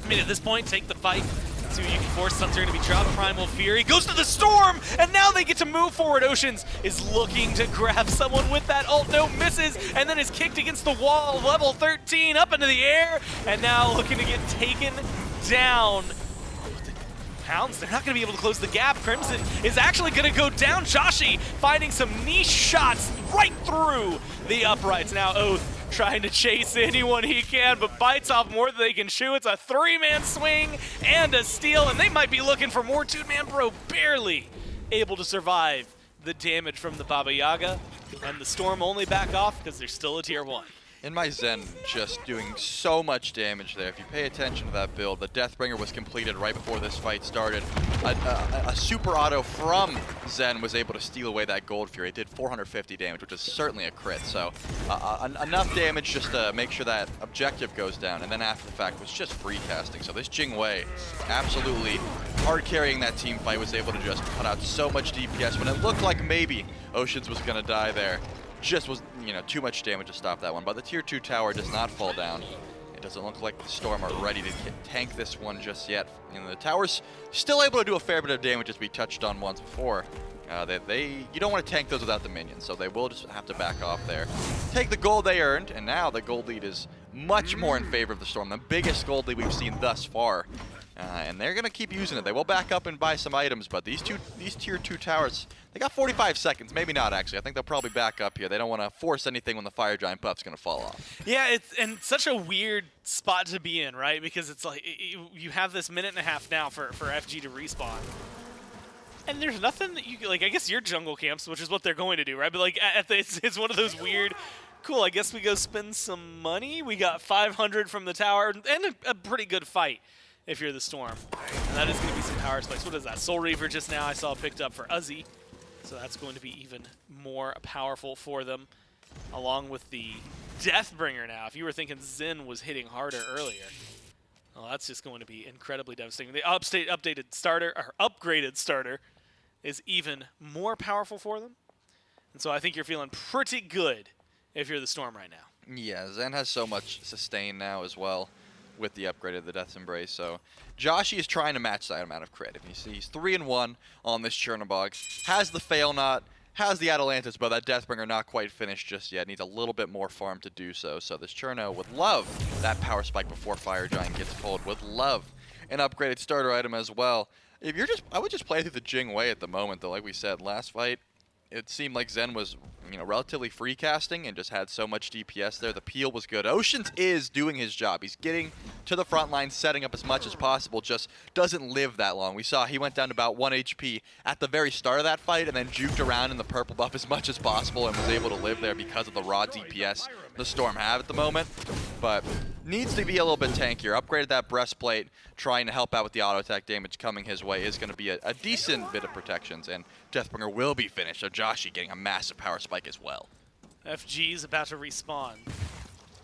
I mean, at this point, take the fight. See what you can force. Sun's going to be dropped. Primal Fury goes to the Storm, and now they get to move forward. Oceans is looking to grab someone with that ult. No, misses, and then is kicked against the wall. Level 13 up into the air, and now looking to get taken down. Hounds, they're not going to be able to close the gap. Crimson is actually going to go down. Joshi finding some niche shots right through the uprights. Now Oath trying to chase anyone he can, but bites off more than they can chew. It's a 3-man swing and a steal, and they might be looking for more. Dude-Man Bro barely able to survive the damage from the Baba Yaga, and the Storm only back off because they're still a tier 1. In my Zen, just doing so much damage there. If you pay attention to that build, the Deathbringer was completed right before this fight started. A super auto from Zen was able to steal away that Gold Fury. It did 450 damage, which is certainly a crit. So enough damage just to make sure that objective goes down. And then after the fact was just free casting. So this Jing Wei, absolutely hard carrying that team fight, was able to just put out so much DPS when it looked like maybe Oceans was going to die there. Just was, too much damage to stop that one. But the tier 2 tower does not fall down. It doesn't look like the Storm are ready to tank this one just yet. The tower's still able to do a fair bit of damage, as we touched on once before. You don't want to tank those without the minions, so they will just have to back off there. Take the gold they earned, and now the gold lead is much more in favor of the Storm. The biggest gold lead we've seen thus far. And they're going to keep using it. They will back up and buy some items, but these tier 2 towers, they got 45 seconds. Maybe not, actually. I think they'll probably back up here. They don't want to force anything when the Fire Giant buff's going to fall off. Yeah, it's such a weird spot to be in, right? Because it's like you have this minute and a half now for FG to respawn. And there's nothing that you, like, I guess your jungle camps, which is what they're going to do, right? But, like, it's one of those weird, cool, I guess we go spend some money. We got 500 from the tower and a pretty good fight if you're the Storm. And that is going to be some power spikes. What is that? Soul Reaver just now I saw picked up for Uzi. So that's going to be even more powerful for them, along with the Deathbringer now. If you were thinking Zen was hitting harder earlier, well, that's just going to be incredibly devastating. The updated starter, or upgraded starter, is even more powerful for them. And so I think you're feeling pretty good if you're the Storm right now. Yeah, Zen has so much sustain now as well with the upgrade of the Death's Embrace. So Joshi is trying to match that amount of crit. If you see, he's 3-1 on this Chernobog. Has the Fail Not, has the Atalantis, but that Deathbringer not quite finished just yet. Needs a little bit more farm to do so. So this Cherno would love that power spike before Fire Giant gets pulled. Would love an upgraded starter item as well. If you're I would just play through the Jing Wei at the moment, though. Like we said, last fight, it seemed like Zen was, relatively free casting and just had so much DPS there. The peel was good. Oceans is doing his job. He's getting to the front line, setting up as much as possible, just doesn't live that long. We saw he went down to about 1 HP at the very start of that fight and then juked around in the purple buff as much as possible and was able to live there because of the raw DPS the Storm have at the moment. But needs to be a little bit tankier. Upgraded that breastplate, trying to help out with the auto attack damage coming his way is going to be a decent bit of protections, and Deathbringer will be finished. So Joshi getting a massive power spike as well. FG is about to respawn.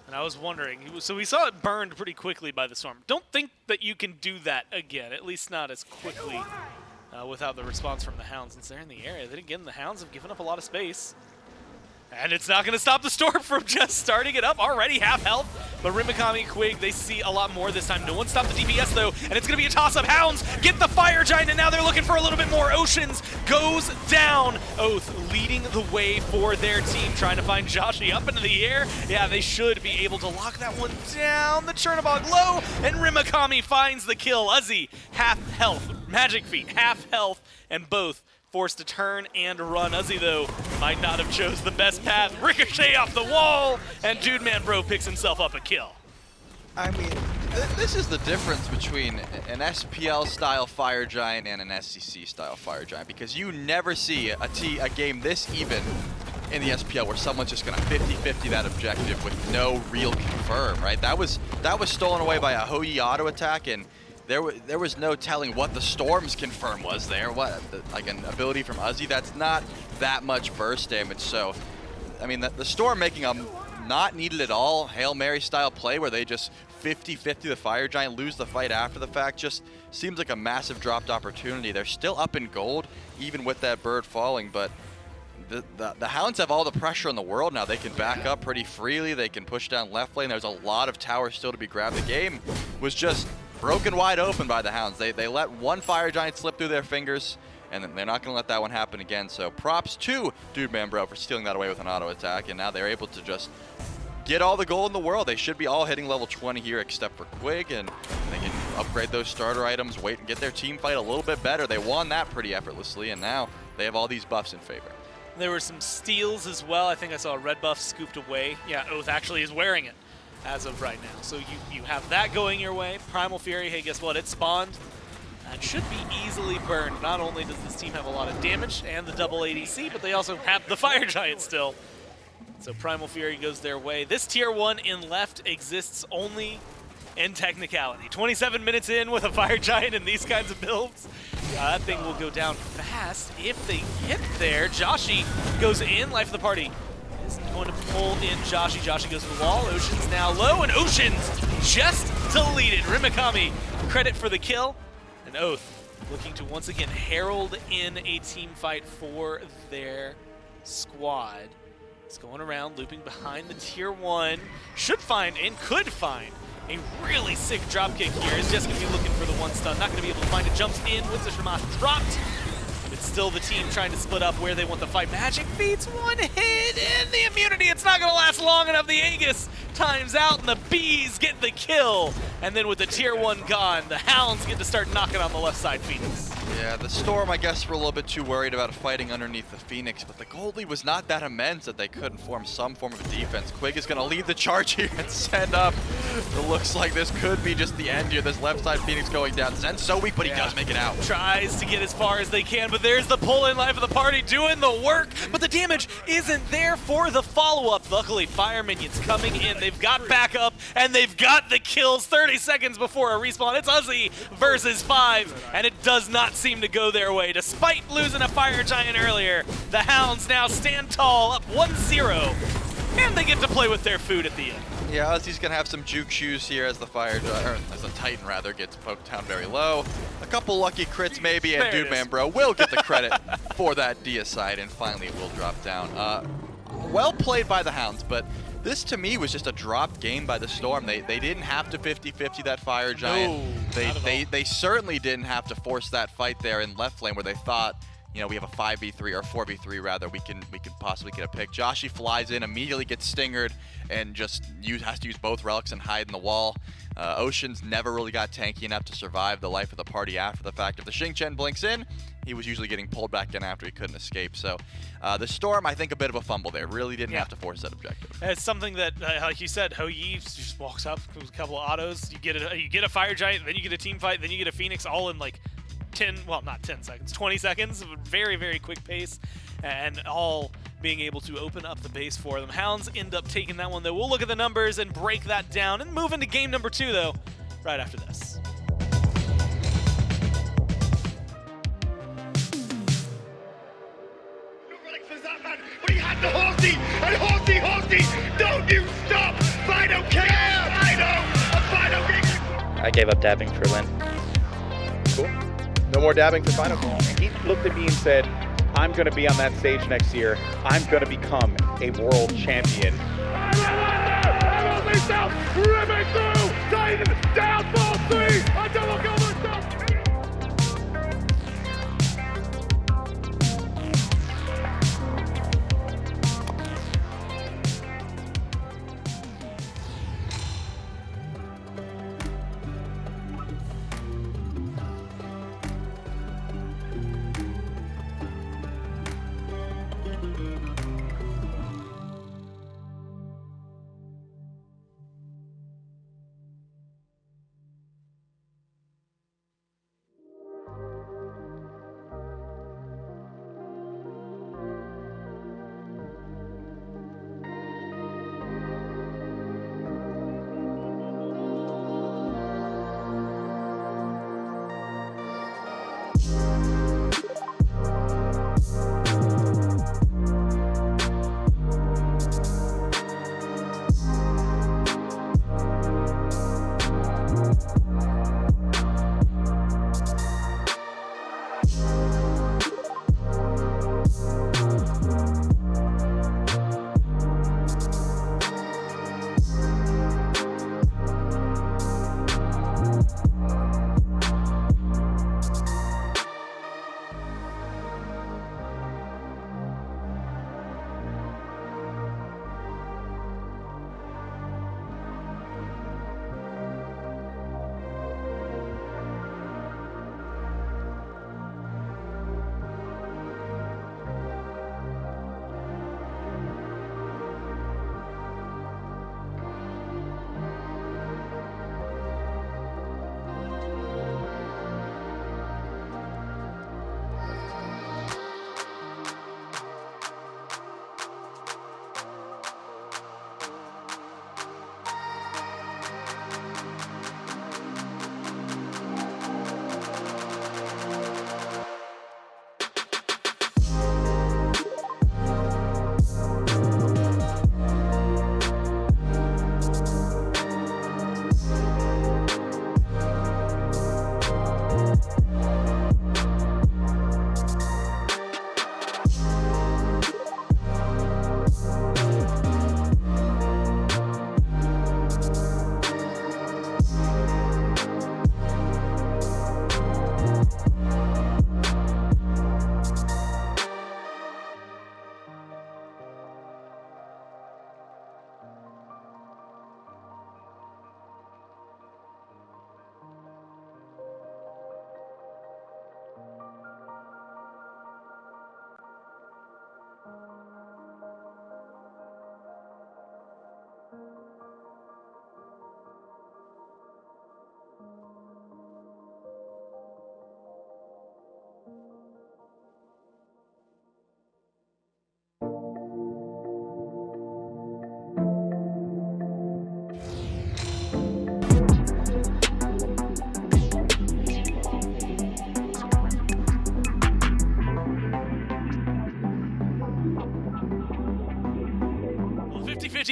And I was wondering, so we saw it burned pretty quickly by the Storm. Don't think that you can do that again, at least not as quickly without the response from the Hounds. Since they're in the area, then again, the Hounds have given up a lot of space. And it's not going to stop the Storm from just starting it up. Already half health But Rimikami, Quig, they see a lot more this time. No one stopped the DPS though, and it's gonna be a toss-up. Hounds get the Fire Giant, and now they're looking for a little bit more. Oceans goes down. Oath leading the way for their team, trying to find Joshi up into the air. Yeah, they should be able to lock that one down. The Chernobog low, and Rimikami finds the kill. Uzi, half health. Magic Feet, half health, and both forced to turn and run. Uzi, though, might not have chose the best path. Ricochet off the wall, and Dude Man Bro picks himself up a kill. I mean, this is the difference between an SPL-style Fire Giant and an SCC-style Fire Giant, because you never see a game this even in the SPL where someone's just going to 50-50 that objective with no real confirm, right? That was stolen away by a Hou-Yi auto attack, and there was no telling what the Storm's confirm was there. Like an ability from Uzi, that's not that much burst damage. So, I mean, the Storm making a not needed at all Hail Mary style play where they just 50-50 the Fire Giant, lose the fight after the fact, just seems like a massive dropped opportunity. They're still up in gold, even with that bird falling, but the Hounds have all the pressure in the world now. They can back up pretty freely. They can push down left lane. There's a lot of towers still to be grabbed. The game was just broken wide open by the Hounds. They let one Fire Giant slip through their fingers, and they're not going to let that one happen again. So props to Dude Man Bro for stealing that away with an auto attack, and now they're able to just get all the gold in the world. They should be all hitting level 20 here except for Quig, and they can upgrade those starter items, wait and get their team fight a little bit better. They won that pretty effortlessly, and now they have all these buffs in favor. There were some steals as well. I think I saw a red buff scooped away. Yeah, Oath actually is wearing it as of right now. So you have that going your way. Primal Fury, hey, guess what? It spawned. That should be easily burned. Not only does this team have a lot of damage and the double ADC, but they also have the Fire Giant still. So Primal Fury goes their way. This tier 1 in left exists only in technicality. 27 minutes in with a Fire Giant in these kinds of builds. That thing will go down fast if they get there. Joshi goes in, life of the party isn't going to pull in Joshi. Joshi goes to the wall. Ocean's now low, and Ocean's just deleted. Rimikami, credit for the kill. And Oath looking to once again herald in a team fight for their squad. It's going around, looping behind the tier 1. Should find and could find a really sick dropkick here. Is just going to be looking for the one stun. Not going to be able to find it. Jumps in with the Shamash dropped. It's still the team trying to split up where they want the fight. Magic beats one hit in the immunity. It's not going to last long enough. The Aegis times out, and the Bees get the kill. And then with the tier 1 gone, the Hounds get to start knocking on the left side Phoenix. Yeah, the Storm, I guess, were a little bit too worried about fighting underneath the Phoenix, but the gold lead was not that immense that they couldn't form some form of a defense. Quig is going to lead the charge here and send up. It looks like this could be just the end here. This left side Phoenix going down. Zen's so weak, but he does make it out. Tries to get as far as they can, but there's the pull-in life of the party doing the work, but the damage isn't there for the follow-up. Luckily, Fire Minions coming in. They've got backup, and they've got the kills 30 seconds before a respawn. It's Uzi versus 5, and it does not seem to go their way. Despite losing a Fire Giant earlier, the Hounds now stand tall, up 1-0, and they get to play with their food at the end. Yeah, Uzi's gonna have some juke shoes here as the Fire Giant, or as the Titan rather, gets poked down very low. A couple lucky crits maybe, and Dude Man Bro will get the credit for that deicide, and finally it will drop down. Well played by the Hounds, but this to me was just a dropped game by the Storm. They didn't have to 50-50 that Fire Giant. No, they certainly didn't have to force that fight there in left lane where they thought, you know, we have a 5v3 or 4v3 rather, we can possibly get a pick. Joshi flies in, immediately gets stingered, and just has to use both relics and hide in the wall. Ocean's never really got tanky enough to survive the life of the party after the fact. If the Xingqian blinks in, he was usually getting pulled back in after he couldn't escape. So the Storm, I think, a bit of a fumble there. Really didn't have to force that objective. It's something that, like you said, Hou-Yi just walks up with a couple of autos. You get a Fire Giant, then you get a team fight, then you get a Phoenix, all in like 20 seconds of a very, very quick pace, and all being able to open up the base for them. Hounds end up taking that one, though. We'll look at the numbers and break that down and move into game number 2, though, right after this. But he had the horsey, and horsey, don't you stop! Fido care! Fido! I gave up dabbing for Lynn. Cool. No more dabbing for Final. He looked at me and said, I'm going to be on that stage next year. I'm going to become a world champion. I will myself way through. Titan down for 3. A double kill myself.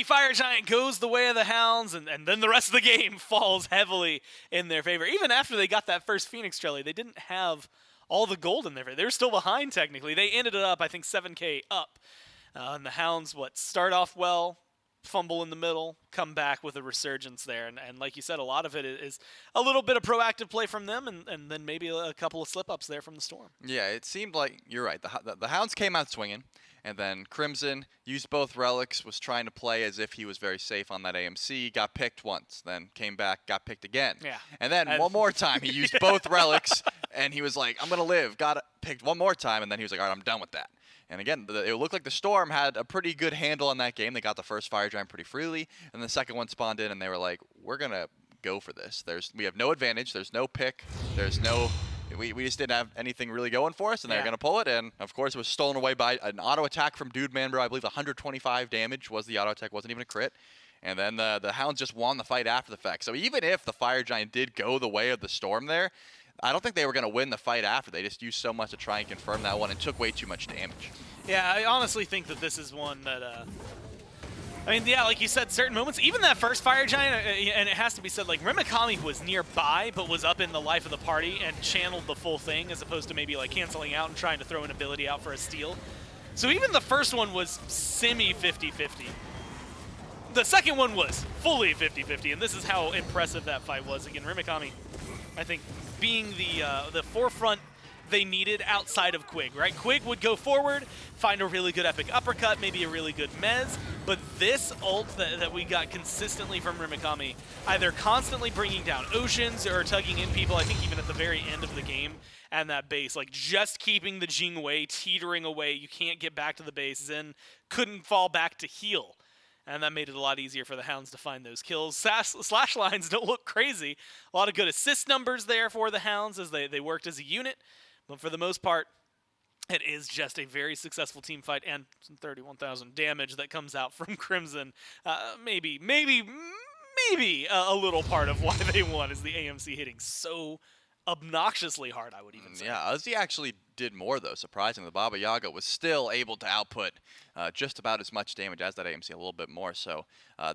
Fire Giant goes the way of the Hounds, and then the rest of the game falls heavily in their favor. Even after they got that first Phoenix Jelly, they didn't have all the gold in their favor. They were still behind, technically. They ended it up, I think, 7K up. And the Hounds, start off well, fumble in the middle, come back with a resurgence there. And like you said, a lot of it is a little bit of proactive play from them, and then maybe a couple of slip-ups there from the Storm. Yeah, it seemed like, you're right, the Hounds came out swinging, and then Crimson used both relics, was trying to play as if he was very safe on that AMC, got picked once, then came back, got picked again. Yeah. And then one more time, he used both relics, and he was like, I'm going to live, got picked one more time, and then he was like, all right, I'm done with that. And again, it looked like the Storm had a pretty good handle on that game. They got the first Fire Giant pretty freely, and the second one spawned in, and they were like, we're going to go for this. We have no advantage. There's no pick. There's no... We just didn't have anything really going for us, and they were going to pull it. And, of course, it was stolen away by an auto attack from Dude Man Bro. I believe 125 damage was the auto attack. Wasn't even a crit. And then the Hounds just won the fight after the fact. So even if the Fire Giant did go the way of the Storm there, I don't think they were going to win the fight after. They just used so much to try and confirm that one and took way too much damage. Yeah, I honestly think that this is one that... I mean, yeah, like you said, certain moments, even that first Fire Giant, and it has to be said, like, Remikami was nearby, but was up in the life of the party and channeled the full thing, as opposed to maybe, like, canceling out and trying to throw an ability out for a steal. So even the first one was semi-50-50. the second one was fully 50-50, and this is how impressive that fight was. Again, Rimikami, I think, being the forefront they needed outside of Quig, right? Quig would go forward, find a really good epic uppercut, maybe a really good mez, but this ult that we got consistently from Rimikami, either constantly bringing down oceans or tugging in people, I think even at the very end of the game, and that base, like just keeping the Jing Wei teetering away, you can't get back to the base, Zen couldn't fall back to heal. And that made it a lot easier for the Hounds to find those kills. Slash lines don't look crazy. A lot of good assist numbers there for the Hounds as they worked as a unit. But for the most part, it is just a very successful team fight and some 31,000 damage that comes out from Crimson. Maybe a little part of why they won is the AMC hitting so obnoxiously hard, I would even say. Yeah, Uzi actually did more, though, surprisingly. The Baba Yaga was still able to output just about as much damage as that AMC, a little bit more. So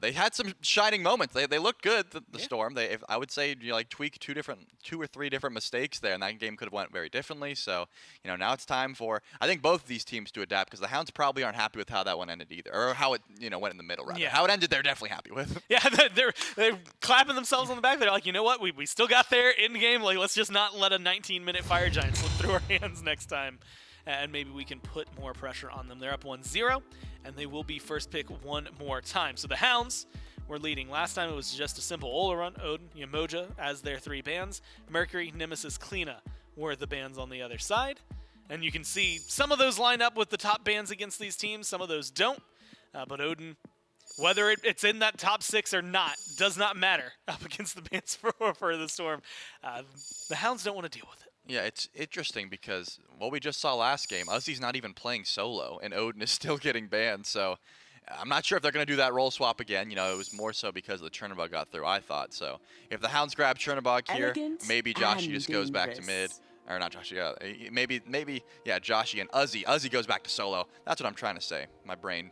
they had some shining moments. They looked good, the Storm. I would say like tweak two or three different mistakes there, and that game could have went very differently. So now it's time for, I think, both of these teams to adapt, because the Hounds probably aren't happy with how that one ended either, or how it went in the middle, rather. Yeah. How it ended, they're definitely happy with. Yeah, they're clapping themselves on the back. They're like, you know what? We still got there in the game. Like, let's just not let a 19-minute Fire Giant slip through our hands next time. And maybe we can put more pressure on them. They're up 1-0, and they will be first pick one more time. So the Hounds were leading. Last time it was just a simple Ola run. Odin, Yamoja as their three bans. Mercury, Nemesis, Kleena were the bans on the other side. And you can see some of those line up with the top bans against these teams. Some of those don't. But Odin, whether it's in that top 6 or not, does not matter up against the bans for the Storm. The Hounds don't want to deal with it. Yeah, it's interesting because what we just saw last game, Uzi's not even playing solo, and Odin is still getting banned. So I'm not sure if they're going to do that role swap again. It was more so because the Chernobog got through, I thought. So if the Hounds grab Chernobog here, maybe Joshi just goes back to mid. Or not Joshi, maybe, Joshi and Uzi. Uzi goes back to solo. That's what I'm trying to say. My brain,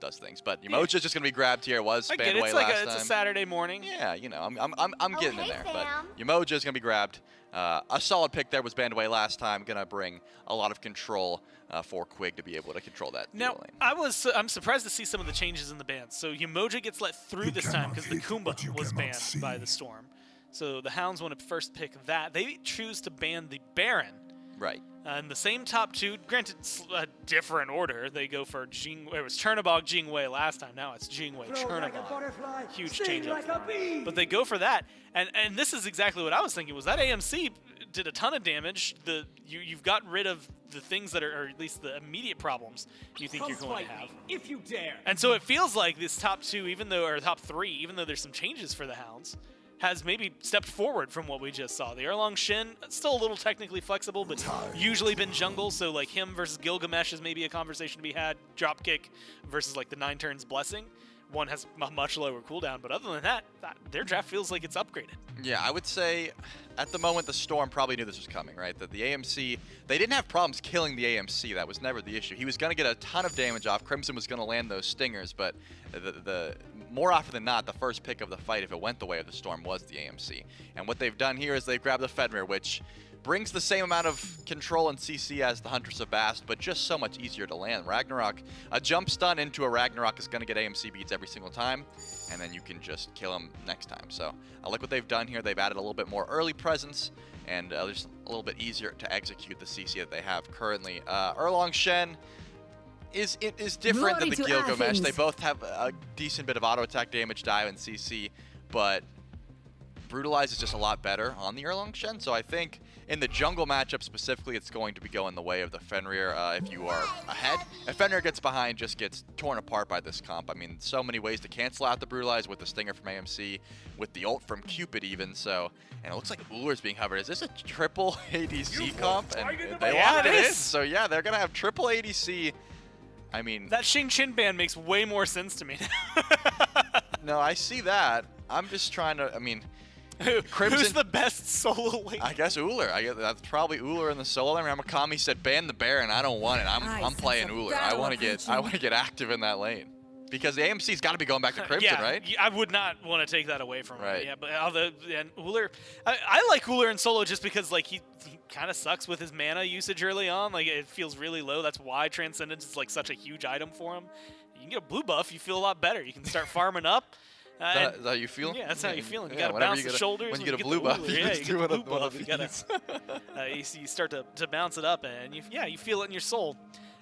does things. But Yamoja's just going to be grabbed here. Was banned away last time. It's a Saturday morning. Yeah, I'm getting in there. But Yamoja's going to be grabbed. A solid pick there, was banned away last time. Going to bring a lot of control for Quig to be able to control that now, lane. I'm surprised to see some of the changes in the bans. So Yamoja gets let through this time because the Kumba was banned by the Storm. So the Hounds want to first pick that. They choose to ban the Baron. Right. And the same top two, granted a different order. They go for it was Chernobog, Jing Wei last time. Now it's Jing Wei, Chernobog. Huge change up. But they go for that. And this is exactly what I was thinking, was that AMC did a ton of damage. You've got rid of the things that are, or at least the immediate problems you think you're going to have. If you dare. And so it feels like this top 2, or top 3, even though there's some changes for the Hounds, has maybe stepped forward from what we just saw. The Erlong Shin, still a little technically flexible, but usually been jungle, so like him versus Gilgamesh is maybe a conversation to be had. Dropkick versus like the 9 turns Blessing. One has a much lower cooldown, but other than that, their draft feels like it's upgraded. Yeah, I would say at the moment the Storm probably knew this was coming, right? That the AMC, they didn't have problems killing the AMC. That was never the issue. He was going to get a ton of damage off. Crimson was going to land those stingers, but the more often than not, the first pick of the fight, if it went the way of the Storm, was the AMC. And what they've done here is they've grabbed the Fenrir, which brings the same amount of control and CC as the Huntress of Bast, but just so much easier to land. Ragnarok, a jump stun into a Ragnarok is going to get AMC beats every single time, and then you can just kill him next time. So I like what they've done here. They've added a little bit more early presence, and just a little bit easier to execute the CC that they have currently. Erlong Shen is different than the Gilgamesh. They both have a decent bit of auto attack damage, dive, and CC, but Brutalize is just a lot better on the Erlong Shen, so I think in the jungle matchup specifically, it's going to be going the way of the Fenrir if you are ahead. If Fenrir gets behind, just gets torn apart by this comp. I mean, so many ways to cancel out the Brutalize with the Stinger from AMC, with the ult from Cupid even, so. And it looks like Ullr's being hovered. Is this a triple ADC comp? And they locked it in, so yeah, they're going to have triple ADC. I mean, that Xing Qin ban makes way more sense to me. No, I see that. I'm just trying to, I mean, Crimson, who's the best solo lane? I guess Ullr. That's probably Ullr in the solo lane. Ramakami said ban the Baron. I don't want it. I'm playing Ullr. I want to get active in that lane. Because the AMC's got to be going back to Crimson, yeah, right? I would not want to take that away from him. Right. Yeah, but Ullr, I like Ullr in solo just because like he kind of sucks with his mana usage early on. Like it feels really low. That's why Transcendence is like such a huge item for him. can get a blue buff, you feel a lot better. You can start farming up. Is that how you feel? Yeah, that's how you're feeling. You Yeah, got to whenever bounce you the get a- shoulders. when you get a blue buff, you yeah, just you do get the one blue of buff. You gotta, these. you start to bounce it up, and you feel it in your soul.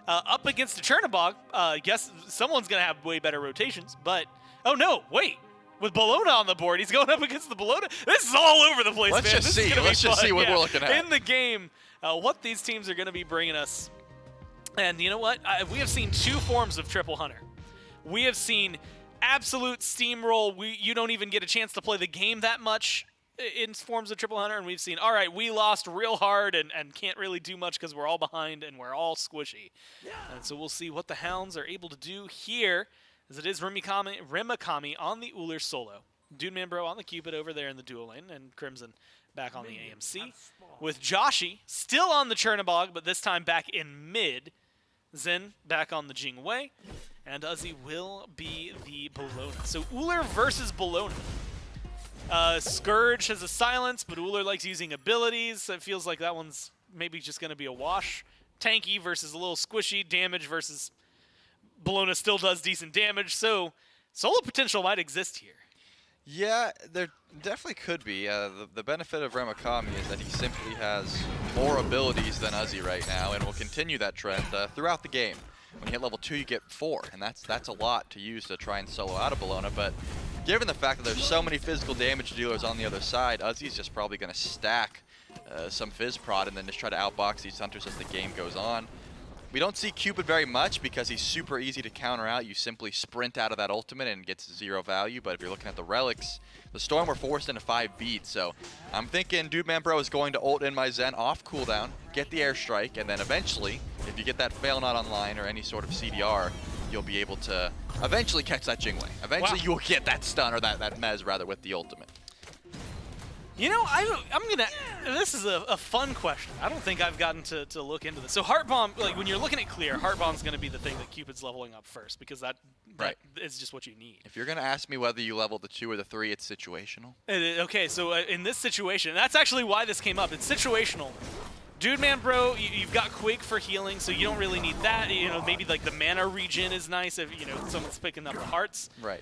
Up against the Chernobog, guess someone's gonna have way better rotations. But oh no, wait. With Bologna on the board, he's going up against the Bologna. This is all over the place, Let's man. just This see. is gonna be Let's just fun. see what Yeah. we're looking at. In the game, what these teams are going to be bringing us. And you know what? We have seen two forms of Triple Hunter. We have seen absolute steamroll. You don't even get a chance to play the game that much in forms of Triple Hunter. And we've seen, all right, we lost real hard and can't really do much because we're all behind and we're all squishy. Yeah. And so we'll see what the Hounds are able to do here, as it is Rimakami on the Uller solo. Dude Man Bro on the Cupid over there in the duo lane, and Crimson back on the AMC. With Joshi still on the Chernobog, but this time back in mid. Zen back on the Jingwei, and Uzi will be the Bologna. So Uller versus Bologna. Scourge has a silence, but Uller likes using abilities, so it feels like that one's maybe just going to be a wash. Tanky versus a little squishy, damage versus Bologna still does decent damage, so solo potential might exist here. Yeah, there definitely could be. The benefit of Rimakami is that he simply has more abilities than Uzi right now, and will continue that trend throughout the game. When you hit level 2, you get 4, and that's a lot to use to try and solo out of Bologna. But given the fact that there's so many physical damage dealers on the other side, Uzi's just probably going to stack some Fizz Prod and then just try to outbox these hunters as the game goes on. We don't see Cupid very much because he's super easy to counter out. You simply sprint out of that ultimate and it gets 0 value. But if you're looking at the relics, the Storm were forced into 5 beats. So I'm thinking Dude Man Bro is going to ult in my Zen off cooldown, get the airstrike, and then eventually, if you get that fail not online or any sort of CDR, you'll be able to eventually catch that Jingwei. Eventually you'll get that stun, or that Mez rather, with the ultimate. You know, I'm gonna. This is a fun question. I don't think I've gotten to look into this. So Heart Bomb, like when you're looking at clear, Heart Bomb's gonna be the thing that Cupid's leveling up first, because that is just what you need. If you're gonna ask me whether you level the 2 or the 3, it's situational. Okay, so in this situation, that's actually why this came up. It's situational. Dude Man Bro, you've got Quake for healing, so you don't really need that. You know, maybe like the mana regen is nice if someone's picking up the hearts. Right.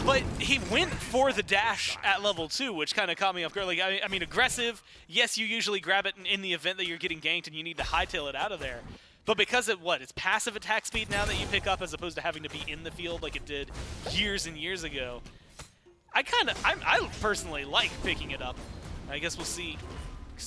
But he went for the dash at level 2, which kind of caught me off guard. Like, I mean, aggressive, yes, you usually grab it in the event that you're getting ganked and you need to hightail it out of there. But because of it's passive attack speed now that you pick up as opposed to having to be in the field like it did years and years ago, I personally like picking it up. I guess we'll see.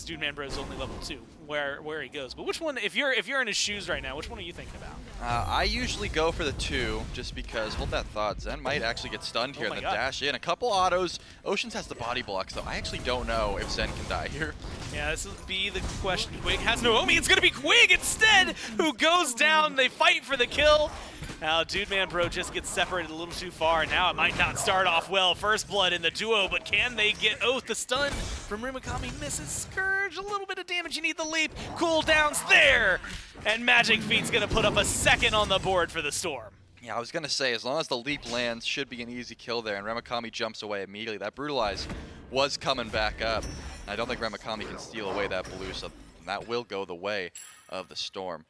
Dude Man Bro is only level 2, where he goes. But which one, if you're in his shoes right now, which one are you thinking about? I usually go for the 2 just because, hold that thought, Zen might actually get stunned here and then dash in. A couple autos. Oceans has the body block, so I actually don't know if Zen can die here. Yeah, this will be the question. Quig has no Omi. It's going to be Quig instead who goes down. They fight for the kill. Now, Dude Man Bro just gets separated a little too far. Now it might not start off well. First blood in the duo, but can they get Oath? The stun from Rimakami misses Scourge. A little bit of damage. You need the leap. Cooldowns there. And Magic Feet's going to put up a second on the board for the Storm. Yeah, I was going to say, as long as the leap lands, should be an easy kill there, and Rimakami jumps away immediately. That Brutalize was coming back up. I don't think Rimakami can steal away that blue, so that will go the way of the Storm.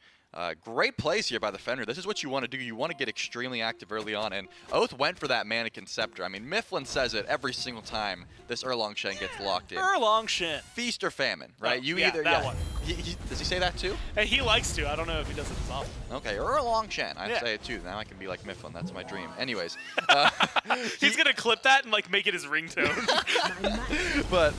Great plays here by the Fenrir. This is what you want to do. You want to get extremely active early on, and Oath went for that Mannequin Scepter. I mean, Mifflin says it every single time this Erlong Shen gets locked in. Erlong Shen. Feast or famine, right? Oh, that one. Does he say that too? Hey, he likes to. I don't know if he does it as often. Okay, Erlong Shen. I say it too. Now I can be like Mifflin. That's my dream. Anyways. He's going to clip that and like make it his ringtone. But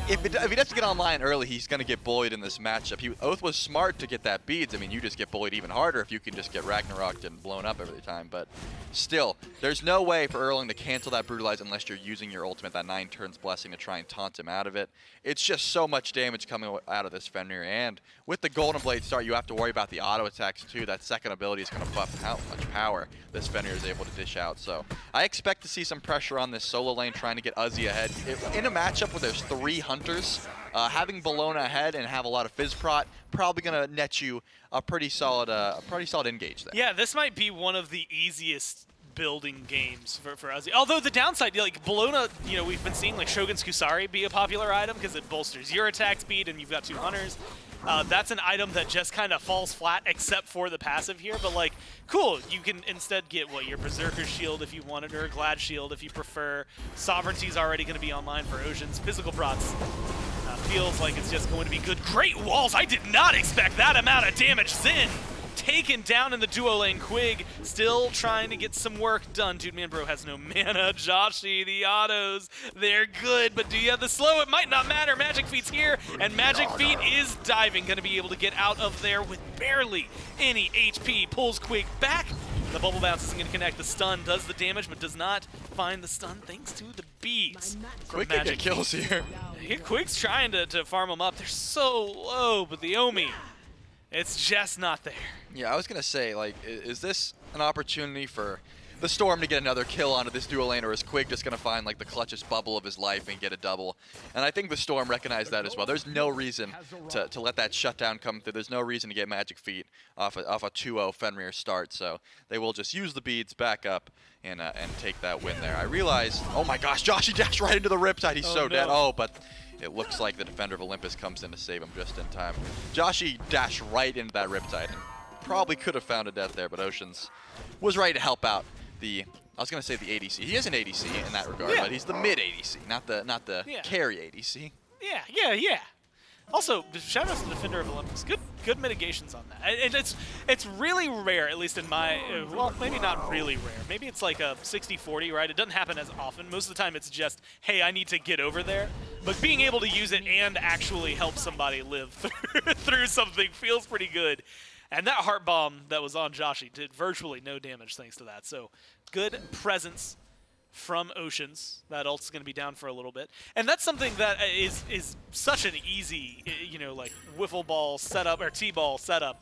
if he doesn't get online early, he's going to get bullied in this matchup. Oath was smart to get that beads. I mean, you just get bullied even harder if you can just get Ragnaroked and blown up every time. But still, there's no way for Erlang to cancel that Brutalize unless you're using your ultimate, that 9 turns blessing, to try and taunt him out of it. It's just so much damage coming out of this Fenrir. And with the Golden Blade start, you have to worry about the auto attacks too. That second ability is going to buff how much power this Fenrir is able to dish out. So I expect to see some pressure on this solo lane trying to get Uzi ahead. In a matchup where there's 3 hunters, having Bologna ahead and have a lot of Fizz Prot probably going to net you a pretty solid engage there. Yeah, this might be one of the easiest building games for Uzi. Although the downside, like Bologna, we've been seeing like Shogun's Kusari be a popular item because it bolsters your attack speed and you've got 2 hunters. That's an item that just kind of falls flat except for the passive here, but like, cool, you can instead get, what, your Berserker Shield if you wanted, or a Glad Shield if you prefer. Sovereignty's already going to be online for Oceans. Physical Prots feels like it's just going to be good. Great walls! I did not expect that amount of damage. Xin taken down in the duo lane. Quig still trying to get some work done. Dude, man, bro has no mana. Joshi, the autos, they're good, but do you have the slow? It might not matter. Magic Feet's here, and Magic Feet is diving. Going to be able to get out of there with barely any HP. Pulls Quig back. The bubble bounce isn't going to connect. The stun does the damage, but does not find the stun thanks to the beads. Quig can get kills here. Quig's trying to farm them up. They're so low, but the Omi, it's just not there. Yeah, I was gonna say, like, is this an opportunity for the Storm to get another kill onto this dual lane, or is Quig just gonna find like the clutchest bubble of his life and get a double? And I think the Storm recognized that as well. There's no reason to let that shutdown come through. There's no reason to get Magic Feet off a 2-0 Fenrir start, so they will just use the beads back up and take that win there. I realized, oh my gosh, Joshi dashed right into the Riptide. He's so dead. Oh, but it looks like the Defender of Olympus comes in to save him just in time. Joshi dashed right into that Riptide and probably could have found a death there, but Oceans was ready to help out the, I was going to say the ADC. He is an ADC in that regard, but he's the mid ADC, not the carry ADC. Yeah. Also, shout out to the Defender of Olympus. Good mitigations on that. It's really rare, at least in my, well, maybe not really rare. Maybe it's like a 60-40, right? It doesn't happen as often. Most of the time it's just, hey, I need to get over there. But being able to use it and actually help somebody live through something feels pretty good. And that Heart Bomb that was on Joshi did virtually no damage thanks to that. So good presence from Oceans. That ult's going to be down for a little bit. And that's something that is such an easy, you know, like wiffle ball setup or T-ball setup,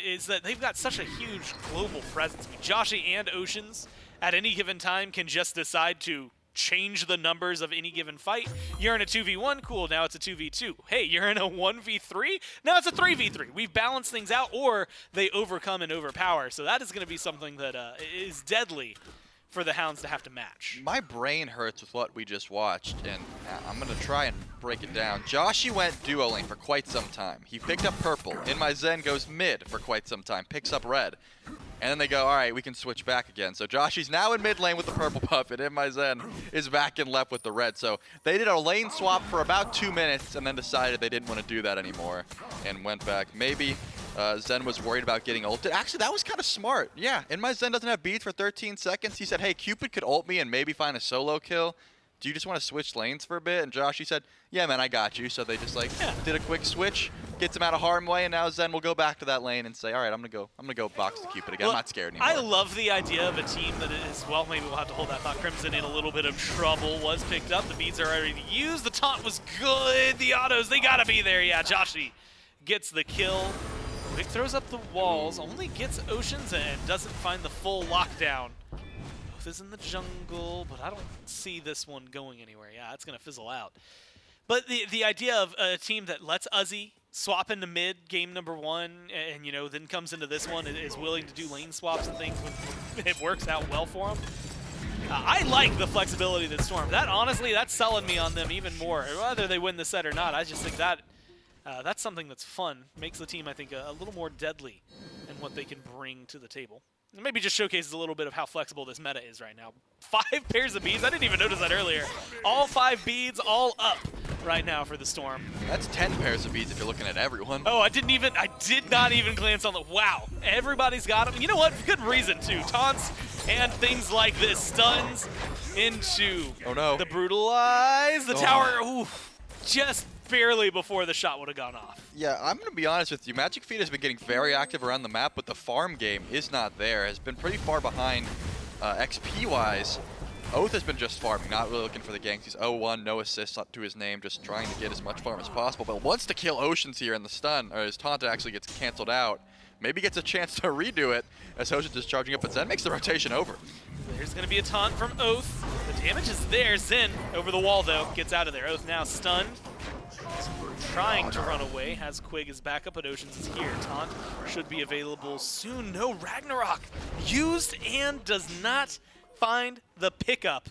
is that they've got such a huge global presence. I mean, Joshi and Oceans at any given time can just decide to change the numbers of any given fight. You're in a 2v1, cool, now it's a 2v2. Hey, you're in a 1v3, now it's a 3v3. We've balanced things out, or they overcome and overpower. So that is going to be something that is deadly for the Hounds to have to match. My brain hurts with what we just watched, and I'm going to try and break it down. Joshi went duo lane for quite some time. He picked up purple. In my Zen goes mid for quite some time, picks up red. And then they go, all right, we can switch back again. So Joshi's now in mid lane with the purple buff, and In My Zen is back in left with the red. So they did a lane swap for about 2 minutes and then decided they didn't want to do that anymore and went back. Maybe Zen was worried about getting ulted. Actually, that was kind of smart. Yeah, In My Zen doesn't have beads for 13 seconds. He said, hey, Cupid could ult me and maybe find a solo kill. Do you just want to switch lanes for a bit? And Joshi said, yeah, man, I got you. So they just did a quick switch, gets him out of harm way, and now Zen will go back to that lane and say, all right, I'm gonna go box the Cupid again. I'm not scared anymore. I love the idea of a team that is, well, maybe we'll have to hold that thought. Crimson in a little bit of trouble, was picked up. The beads are already used. The taunt was good. The autos, they gotta be there. Yeah, Joshi gets the kill. Vic throws up the walls, only gets Oceans and doesn't find the full lockdown. Both is in the jungle, but I don't see this one going anywhere. Yeah, it's gonna fizzle out. But the idea of a team that lets Uzi swap into mid game number 1 and, you know, then comes into this one and is willing to do lane swaps and things when it works out well for them. I like the flexibility that Storm. That, honestly, that's selling me on them even more. Whether they win the set or not, I just think that that's something that's fun. Makes the team, I think, a little more deadly in what they can bring to the table. And maybe just showcases a little bit of how flexible this meta is right now. 5 pairs of beads. I didn't even notice that earlier. All 5 beads, all up right now for the Storm. That's 10 pairs of beads if you're looking at everyone. Oh, I did not even glance on the, wow. Everybody's got them. You know what? Good reason too. Taunts and things like this. Stuns into the brutalize. The tower, oof, just barely before the shot would have gone off. Yeah, I'm going to be honest with you. Magic Feet has been getting very active around the map, but the farm game is not there. Has been pretty far behind XP-wise. Oath has been just farming, not really looking for the ganks. He's 0-1, no assists to his name, just trying to get as much farm as possible. But wants to kill Oceans here in the stun, or his taunt actually gets canceled out. Maybe gets a chance to redo it as Oceans is charging up, but Zen makes the rotation over. There's going to be a taunt from Oath. The damage is there. Zen over the wall, though, gets out of there. Oath now stunned. Trying to run away, has Quig as backup, but Oceans is here. Taunt should be available soon. No, Ragnarok used and does not find the pickup.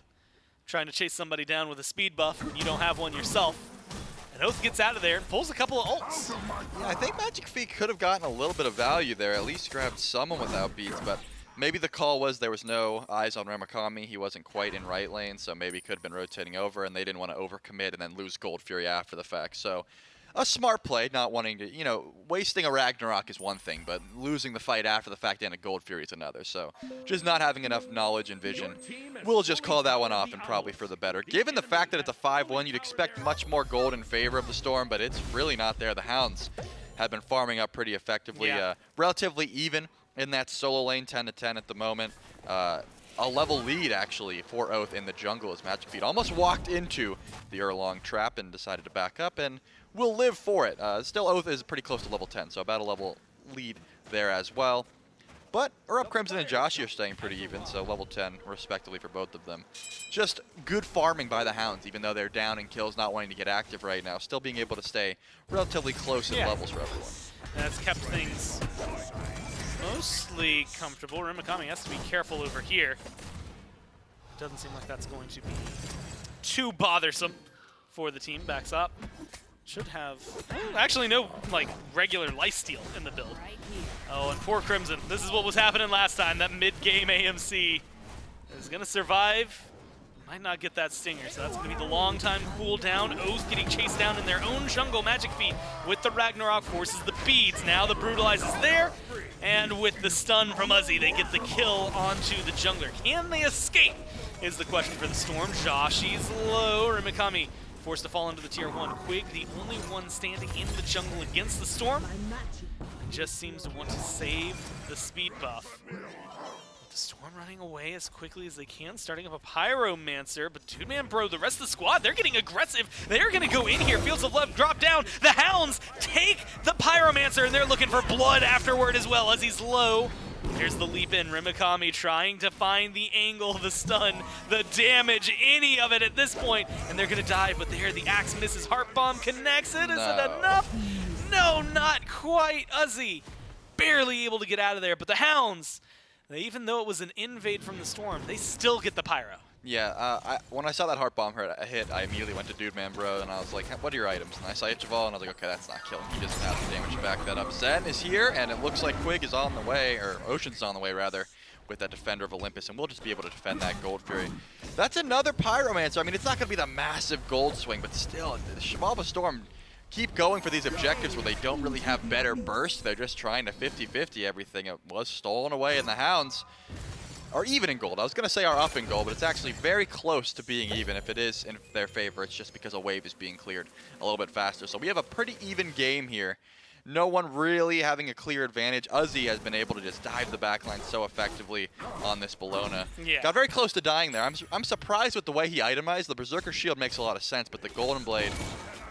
Trying to chase somebody down with a speed buff when you don't have one yourself. And And Oath gets out of there and pulls a couple of ults. Yeah, I think Magic Feet could have gotten a little bit of value there, at least grabbed someone without beats, but maybe the call was there was no eyes on Remakami. He wasn't quite in right lane, so maybe he could have been rotating over, and they didn't want to overcommit and then lose Gold Fury after the fact. So a smart play, not wanting to, you know, wasting a Ragnarok is one thing, but losing the fight after the fact and a Gold Fury is another. So just not having enough knowledge and vision. We'll just call that one off and probably for the better. Given the fact that it's a 5-1, you'd expect much more gold in favor of the Storm, but it's really not there. The Hounds have been farming up pretty effectively, relatively even in that solo lane, 10-10 at the moment. A level lead, actually, for Oath in the jungle as Magic Feet almost walked into the Erlong trap and decided to back up, and will live for it. Still, Oath is pretty close to level 10, so about a level lead there as well. But Erupt Crimson and Joshi are staying pretty even, so level 10 respectively for both of them. Just good farming by the Hounds, even though they're down in kills, not wanting to get active right now. Still being able to stay relatively close in levels for everyone. That's kept things mostly comfortable. Remakami has to be careful over here. Doesn't seem like that's going to be too bothersome for the team. Backs up. Should have actually no like regular lifesteal in the build. Oh, and poor Crimson. This is what was happening last time. That mid-game AMC is gonna survive. Might not get that stinger, so that's gonna be the long time cooldown. Oath getting chased down in their own jungle. Magic Feet with the Ragnarok forces the beads. Now the Brutalize is there, and with the stun from Uzi, they get the kill onto the jungler. Can they escape? Is the question for the Storm. Joshi's low. Remakami forced to fall into the tier 1. Quig, the only one standing in the jungle against the Storm, just seems to want to save the speed buff. The Storm running away as quickly as they can, starting up a Pyromancer, but two-man bro, the rest of the squad, they're getting aggressive. They're going to go in here. Fields of Love drop down. The Hounds take the Pyromancer, and they're looking for blood afterward as well as he's low. Here's the leap in. Remakami trying to find the angle, the stun, the damage, any of it at this point, and they're going to die, but there the axe misses. Heart Bomb connects it. Is it enough? No, not quite. Uzi barely able to get out of there, but the Hounds, even though it was an invade from the Storm, they still get the Pyro. Yeah, when I saw that Heart Bomb hit, I immediately went to Dude Man Bro, and I was like, what are your items? And I saw Xibalba, and I was like, okay, that's not killing. He doesn't have the damage to back that up. Zen is here, and it looks like Quig is on the way, or Ocean's on the way, rather, with that Defender of Olympus, and we'll just be able to defend that Gold Fury. That's another Pyromancer. I mean, it's not going to be the massive gold swing, but still, the Xibalba Storm keep going for these objectives where they don't really have better burst. They're just trying to 50-50 everything. It was stolen away, and the Hounds are even in gold. I was going to say are up in gold, but it's actually very close to being even. If it is in their favor, it's just because a wave is being cleared a little bit faster. So we have a pretty even game here. No one really having a clear advantage. Uzi has been able to just dive the backline so effectively on this Bellona. Yeah. Got very close to dying there. I'm surprised with the way he itemized. The Berserker Shield makes a lot of sense, but the Golden Blade,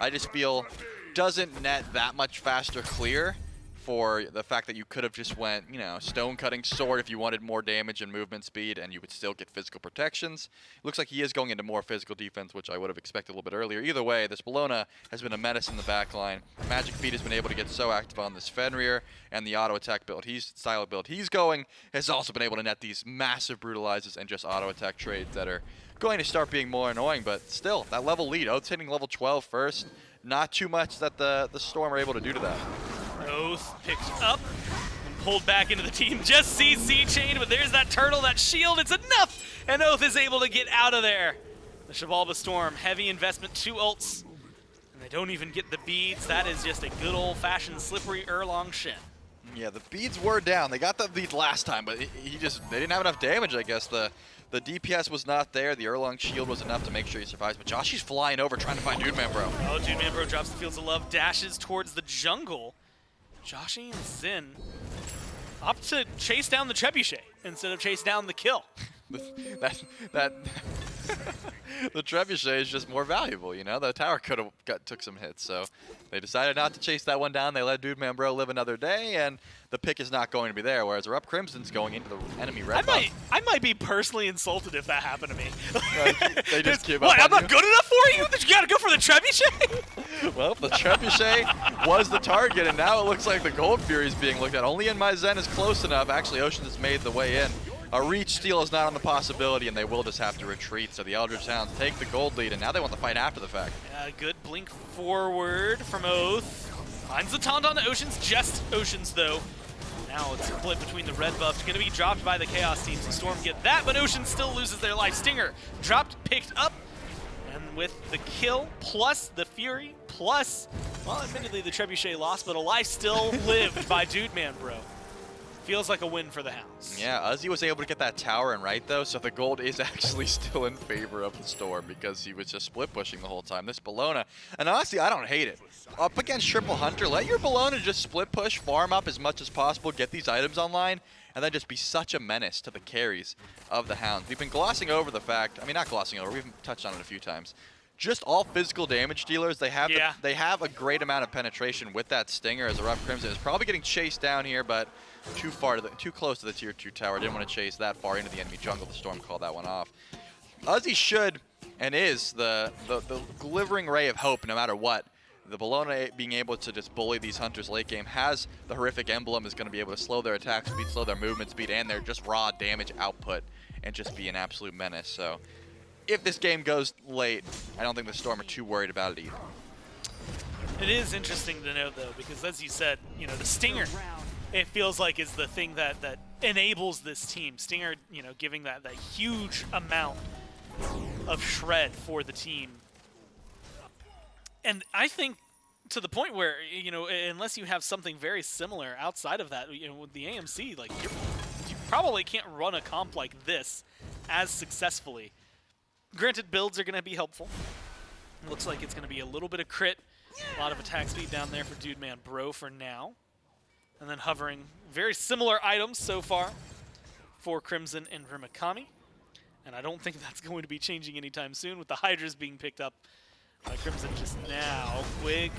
I just feel, doesn't net that much faster clear for the fact that you could have just went, you know, Stone Cutting Sword if you wanted more damage and movement speed, and you would still get physical protections. It looks like he is going into more physical defense, which I would have expected a little bit earlier. Either way, this Bellona has been a menace in the backline. Magic Feet has been able to get so active on this Fenrir, and the auto attack build, style of build he's going, has also been able to net these massive brutalizes and just auto attack trades that are going to start being more annoying, but still, that level lead. Oath's hitting level 12 first. Not too much that the Storm are able to do to that. Oath picked up and pulled back into the team. Just CC chain, but there's that turtle, that shield. It's enough, and Oath is able to get out of there. The Xibalba Storm, heavy investment, 2 ults, and they don't even get the beads. That is just a good old-fashioned slippery Erlong Shen. Yeah, the beads were down. They got the bead last time, but they didn't have enough damage, I guess. The DPS was not there. The Erlong shield was enough to make sure he survives. But Joshi's flying over, trying to find Dude Man Bro. Oh, Dude Man Bro drops the Fields of Love, dashes towards the jungle. Joshi and Zin opt to chase down the Trebuchet instead of chase down the kill. The Trebuchet is just more valuable, you know? The tower could have took some hits, so they decided not to chase that one down. They let Dude Man Bro live another day, and the pick is not going to be there, whereas Erupt Crimson's going into the enemy red buff. I might be personally insulted if that happened to me. They just give what, up I'm on not you? good enough for you? That you gotta go for the Trebuchet? Well, the Trebuchet was the target, and now it looks like the Gold Fury is being looked at. Only in my Zen is close enough. Actually, Ocean has made the way in. A reach steal is not on the possibility, and they will just have to retreat. So the Eldritch Hounds take the gold lead, and now they want the fight after the fact. Good blink forward from Oath. Finds the taunt on the Oceans, just Oceans though. Now it's split between the red buff. Going to be dropped by the Chaos team, so Storm get that, but Ocean still loses their life. Stinger dropped, picked up, and with the kill, plus the Fury, plus, well, admittedly the Trebuchet lost, but a life still lived by Dude Man Bro. Feels like a win for the Hounds. Yeah, Uzi was able to get that tower in right though, so the gold is actually still in favor of the Storm because he was just split pushing the whole time. This Bellona, and honestly, I don't hate it. Up against Triple Hunter, let your Bellona just split push, farm up as much as possible, get these items online, and then just be such a menace to the carries of the Hounds. We've been glossing over the fact, I mean not glossing over, we've touched on it a few times. Just all physical damage dealers, they have they have a great amount of penetration with that Stinger, as the Rough Crimson is probably getting chased down here, but too close to the tier 2 tower. Didn't want to chase that far into the enemy jungle. The Storm called that one off. Uzi should and is the glimmering ray of hope no matter what. The Bellona being able to just bully these Hunters late game has the horrific emblem, is going to be able to slow their attack speed, slow their movement speed, and their just raw damage output, and just be an absolute menace. So if this game goes late, I don't think the Storm are too worried about it either. It is interesting to note though, because as you said, you know, the Stinger, it feels like is the thing that enables this team. Stinger, you know, giving that huge amount of shred for the team. And I think to the point where, you know, unless you have something very similar outside of that, you know, with the AMC, like you probably can't run a comp like this as successfully. Granted, builds are going to be helpful. It looks like it's going to be a little bit of crit, a lot of attack speed down there for Dude Man Bro for now. And then hovering very similar items so far for Crimson and Rimakami. And I don't think that's going to be changing anytime soon with the hi-rez being picked up by Crimson just now. Quig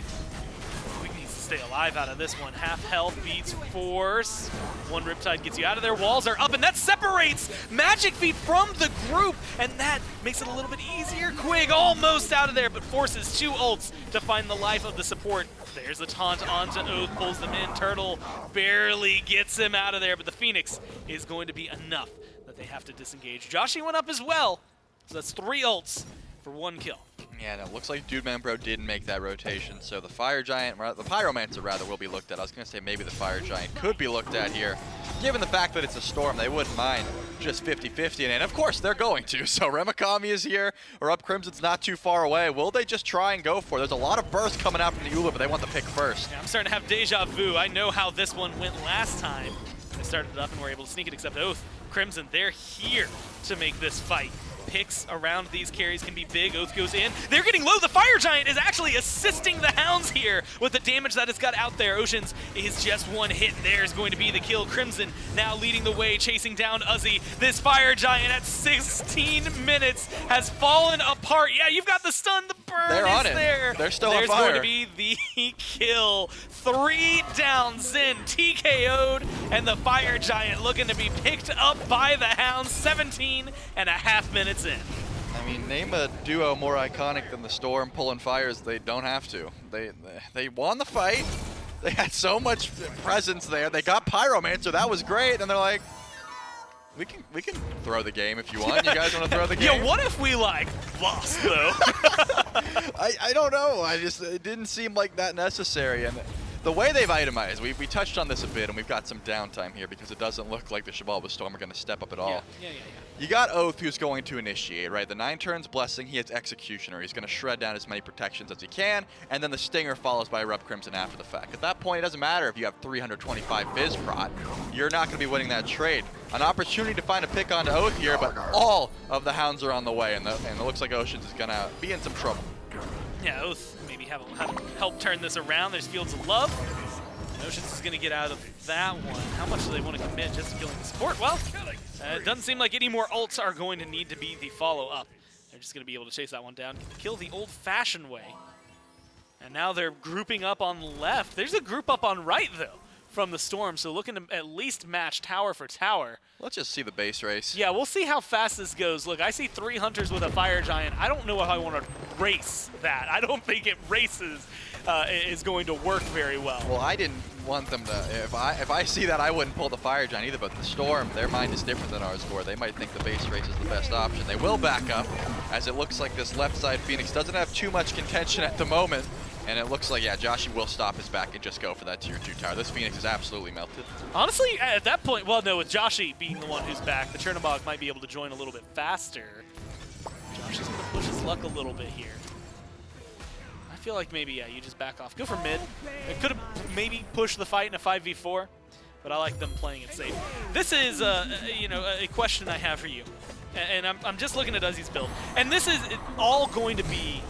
needs to stay alive out of this one. Half health beats force. One Riptide gets you out of there. Walls are up, and that separates Magic Feet from the group, and that makes it a little bit easier. Quig almost out of there, but forces 2 ults to find the life of the support. There's the taunt onto Oath, pulls them in. Turtle barely gets him out of there, but the Phoenix is going to be enough that they have to disengage. Joshy went up as well, so that's 3 ults for 1 kill. Yeah, and it looks like Dude Man Bro didn't make that rotation, so the Fire Giant, the Pyromancer rather, will be looked at. I was going to say maybe the Fire Giant could be looked at here. Given the fact that it's a Storm, they wouldn't mind just 50-50, and of course they're going to. So Rimakami is here, or up Crimson's not too far away. Will they just try and go for it? There's a lot of burst coming out from the Ula, but they want the pick first. Yeah, I'm starting to have deja vu. I know how this one went last time. They started it up and were able to sneak it, except Oath. Crimson, they're here to make this fight. Picks around these carries can be big. Oath goes in. They're getting low. The Fire Giant is actually assisting the Hounds here with the damage that it's got out there. Oceans is just 1 hit. There's going to be the kill. Crimson now leading the way, chasing down Uzi. This Fire Giant at 16 minutes has fallen apart. Yeah, you've got the stun. The burn They're is on it. there. They're still on There's fire. going to be the kill. 3 down. Zen TKO'd, and the Fire Giant looking to be picked up by the Hounds 17.5 minutes in. I mean, name a duo more iconic than the Storm pulling fires. They don't have to. They won the fight. They had so much presence there. They got Pyromancer. That was great. And they're like, we can throw the game if you want. You guys want to throw the game? Yeah, what if we, like, lost, though? I don't know. It didn't seem like that necessary. And the way they've itemized, we touched on this a bit, and we've got some downtime here because it doesn't look like the Xibalba Storm are going to step up at all. Yeah. You got Oath, who's going to initiate, right? The 9 turns Blessing, he has Executioner. He's going to shred down as many protections as he can, and then the Stinger follows by Erupt Crimson after the fact. At that point, it doesn't matter if you have 325 Fizz Prot. You're not going to be winning that trade. An opportunity to find a pick onto Oath here, but all of the Hounds are on the way, and it looks like Oceans is going to be in some trouble. Yeah, Oath maybe help turn this around. There's Fields of Love. Oceans is going to get out of that one. How much do they want to commit just to killing the support? Well, it doesn't seem like any more ults are going to need to be the follow-up. They're just going to be able to chase that one down, kill the old-fashioned way. And now they're grouping up on left. There's a group up on right, though, from the Storm, so looking to at least match tower for tower. Let's just see the base race. Yeah, we'll see how fast this goes. Look, I see 3 Hunters with a Fire Giant. I don't know if I want to race that. I don't think it races is going to work very well. Well, I didn't want them to. If I see that, I wouldn't pull the Fire Giant either. But the Storm, their mind is different than ours, Gore. They might think the base race is the best option. They will back up, as it looks like this left side Phoenix doesn't have too much contention at the moment. And it looks like, yeah, Joshy will stop his back and just go for that tier 2 tower. This Phoenix is absolutely melted. Honestly, at that point, well, no, with Joshy being the one who's back, the Chernobog might be able to join a little bit faster. Joshy's going to push his luck a little bit here. I feel like maybe, yeah, you just back off. Go for mid. It could have maybe pushed the fight in a 5v4, but I like them playing it safe. This is, you know, a question I have for you. And I'm just looking at Uzi's build. And this is all going to be,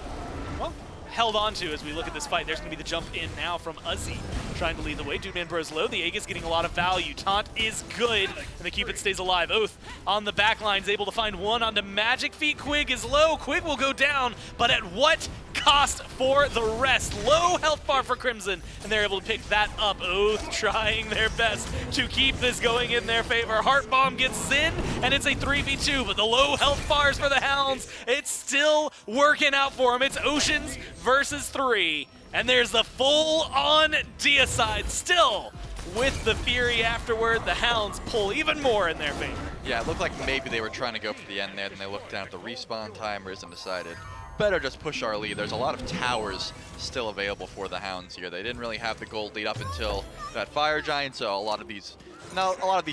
well, held on to as we look at this fight. There's going to be the jump in now from Uzi, trying to lead the way. Dude Man Bro's low. The Aegis getting a lot of value. Taunt is good, and the Cupid stays alive. Oath on the back line is able to find one onto Magic Feet. Quig is low. Quig will go down, but at what cost for the rest? Low health bar for Crimson, and they're able to pick that up. Oath trying their best to keep this going in their favor. Heart Bomb gets in, and it's a 3v2, but the low health bars for the Hounds, it's still working out for them. It's Oceans versus 3, and there's the full-on deicide still with the Fury afterward. The Hounds pull even more in their favor. Yeah, it looked like maybe they were trying to go for the end there, then they looked down at the respawn timers and decided, better just push our lead. There's a lot of towers still available for the Hounds here. They didn't really have the gold lead up until that Fire Giant, so a lot of these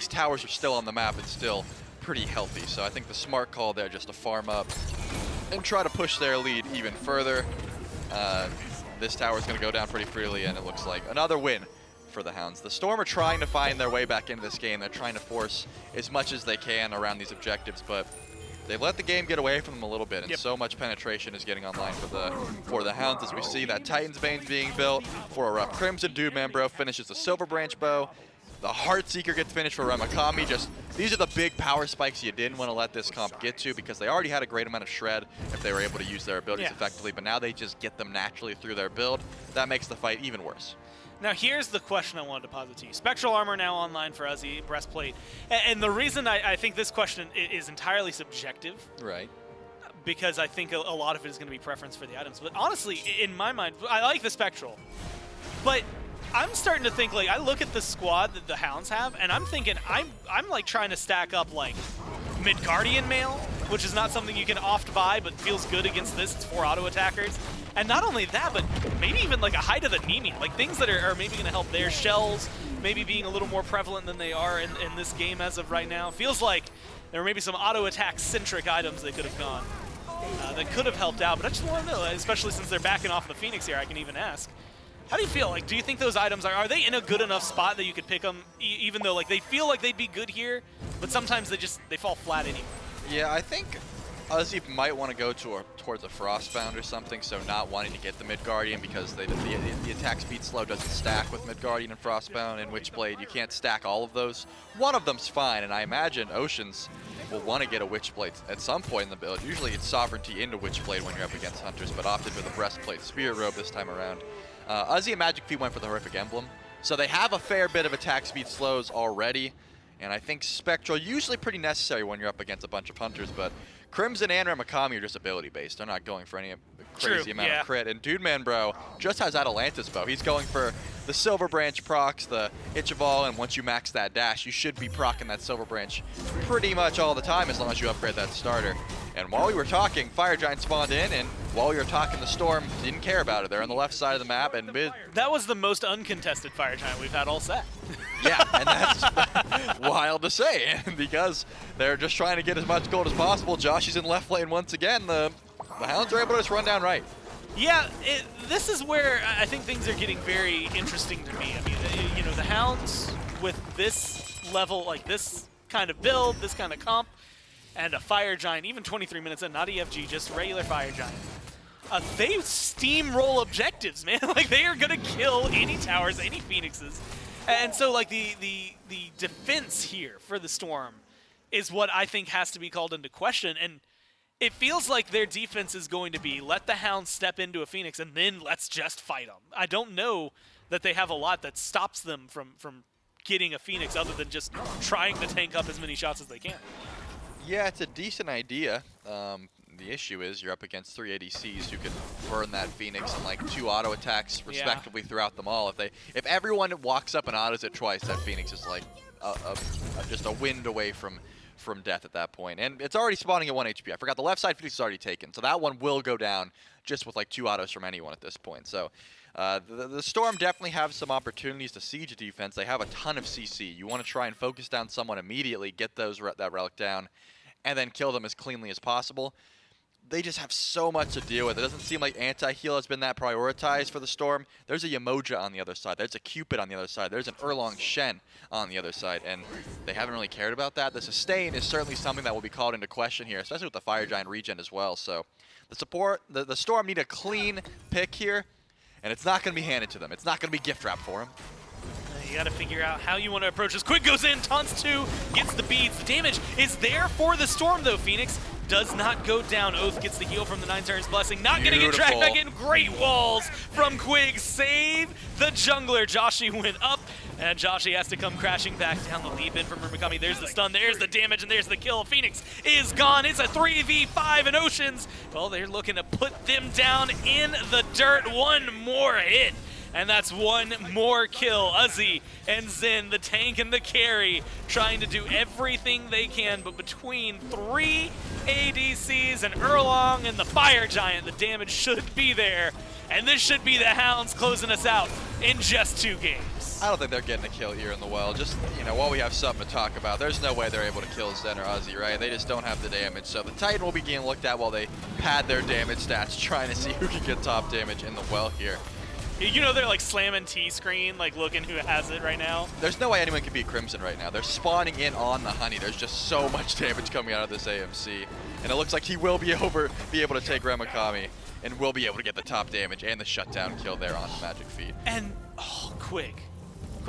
towers are still on the map and still pretty healthy. So I think the smart call there just to farm up and try to push their lead even further. This tower is going to go down pretty freely, and it looks like another win for the Hounds. The Storm are trying to find their way back into this game. They're trying to force as much as they can around these objectives, but they've let the game get away from them a little bit, and so much penetration is getting online for the Hounds as we see that Titan's Bane's being built for a rough Crimson. Dude Man Bro finishes the Silver Branch Bow. The Heartseeker gets finished for Ramakami. Just these are the big power spikes you didn't want to let this comp get to, because they already had a great amount of shred if they were able to use their abilities effectively, but now they just get them naturally through their build. That makes the fight even worse. Now here's the question I wanted to posit to you. Spectral Armor now online for Uzi, Breastplate. And the reason I think this question is entirely subjective, right? Because I think a lot of it is going to be preference for the items. But honestly, in my mind, I like the Spectral. But I'm starting to think, like, I look at the squad that the Hounds have, and I'm thinking, I'm like trying to stack up like Midgardian Mail, which is not something you can oft buy, but feels good against this. It's 4 auto attackers. And not only that, but maybe even like a Hide of the Nemi, like things that are maybe going to help their shells, maybe being a little more prevalent than they are in this game as of right now. Feels like there were maybe some auto attack centric items they could have gone, that could have helped out. But I just want to know, especially since they're backing off the Phoenix here, I can even ask, how do you feel? Like, do you think those items are they in a good enough spot that you could pick them, even though like they feel like they'd be good here, but sometimes they fall flat anyway? Yeah, I think Uzi might want to go towards a Frostbound or something, so not wanting to get the Midgardian because the attack speed slow doesn't stack with Midgardian and Frostbound and Witchblade. You can't stack all of those. One of them's fine, and I imagine Oceans will want to get a Witchblade at some point in the build. Usually it's Sovereignty into Witchblade when you're up against Hunters, but opted for the Breastplate Spirit Robe this time around. Uzi and Magic Feet went for the Horrific Emblem, so they have a fair bit of attack speed slows already, and I think Spectral usually pretty necessary when you're up against a bunch of Hunters, but Crimson and Ramakami are just ability-based. They're not going for any crazy amount of crit. And Dude Man Bro just has Atalantis Bow. He's going for the Silver Branch procs, the Itch of All, and once you max that dash, you should be proccing that Silver Branch pretty much all the time as long as you upgrade that starter. And while we were talking, Fire Giant spawned in, and while we were talking, the Storm didn't care about it. They're on the left side of the map, and that was the most uncontested Fire Giant we've had all set. Yeah, and that's wild to say, because they're just trying to get as much gold as possible. Josh is in left lane once again. The Hounds are able to just run down right. Yeah, this is where I think things are getting very interesting to me. I mean, you know, the Hounds with this level, like this kind of build, this kind of comp, and a Fire Giant, even 23 minutes in, not EFG, just regular Fire Giant. They steamroll objectives, man. Like, they are going to kill any towers, any Phoenixes. And so, like, the defense here for the Storm is what I think has to be called into question. And it feels like their defense is going to be, let the Hounds step into a Phoenix, and then let's just fight them. I don't know that they have a lot that stops them from getting a Phoenix other than just trying to tank up as many shots as they can. Yeah, it's a decent idea. the issue is you're up against 3 ADCs who can burn that Phoenix and like 2 auto attacks respectively throughout them all. If everyone walks up and autos it twice, that Phoenix is like just a wind away from death at that point. And it's already spawning at 1 HP. I forgot the left side Phoenix is already taken, so that one will go down just with like 2 autos from anyone at this point. So the Storm definitely have some opportunities to siege a defense. They have a ton of CC. You want to try and focus down someone immediately, get that relic down, and then kill them as cleanly as possible. They just have so much to deal with. It doesn't seem like anti-heal has been that prioritized for the Storm. There's a Yemoja on the other side. There's a Cupid on the other side. There's an Erlong Shen on the other side, and they haven't really cared about that. The sustain is certainly something that will be called into question here, especially with the Fire Giant regen as well. So the Storm need a clean pick here, and it's not going to be handed to them. It's not going to be gift wrap for them. You gotta figure out how you want to approach this. Quick goes in, taunts 2, gets the beads. The damage is there for the Storm though. Phoenix does not go down. Oath gets the heal from the 9 turns blessing. Not gonna get dragged back in. Great walls from Quig. Save the jungler. Joshi went up, and Joshi has to come crashing back down. The leap in from Rumikami. There's the stun, there's the damage, and there's the kill. Phoenix is gone. It's a 3v5 in Oceans. Well, they're looking to put them down in the dirt. One more hit. And that's one more kill. Uzi and Zin, the tank and the carry, trying to do everything they can, but between 3 ADCs and Erlong and the Fire Giant, the damage should be there. And this should be the Hounds closing us out in just 2 games. I don't think they're getting a kill here in the well. Just, while we have something to talk about, there's no way they're able to kill Zen or Uzi, right? They just don't have the damage. So the Titan will be getting looked at while they pad their damage stats, trying to see who can get top damage in the well here. They're like slamming T-screen, like looking who has it right now. There's no way anyone can beat Crimson right now. They're spawning in on the Honey. There's just so much damage coming out of this AMC. And it looks like he will be able to take Remikami and will be able to get the top damage and the shutdown kill there on the Magic Feet. And, Quig.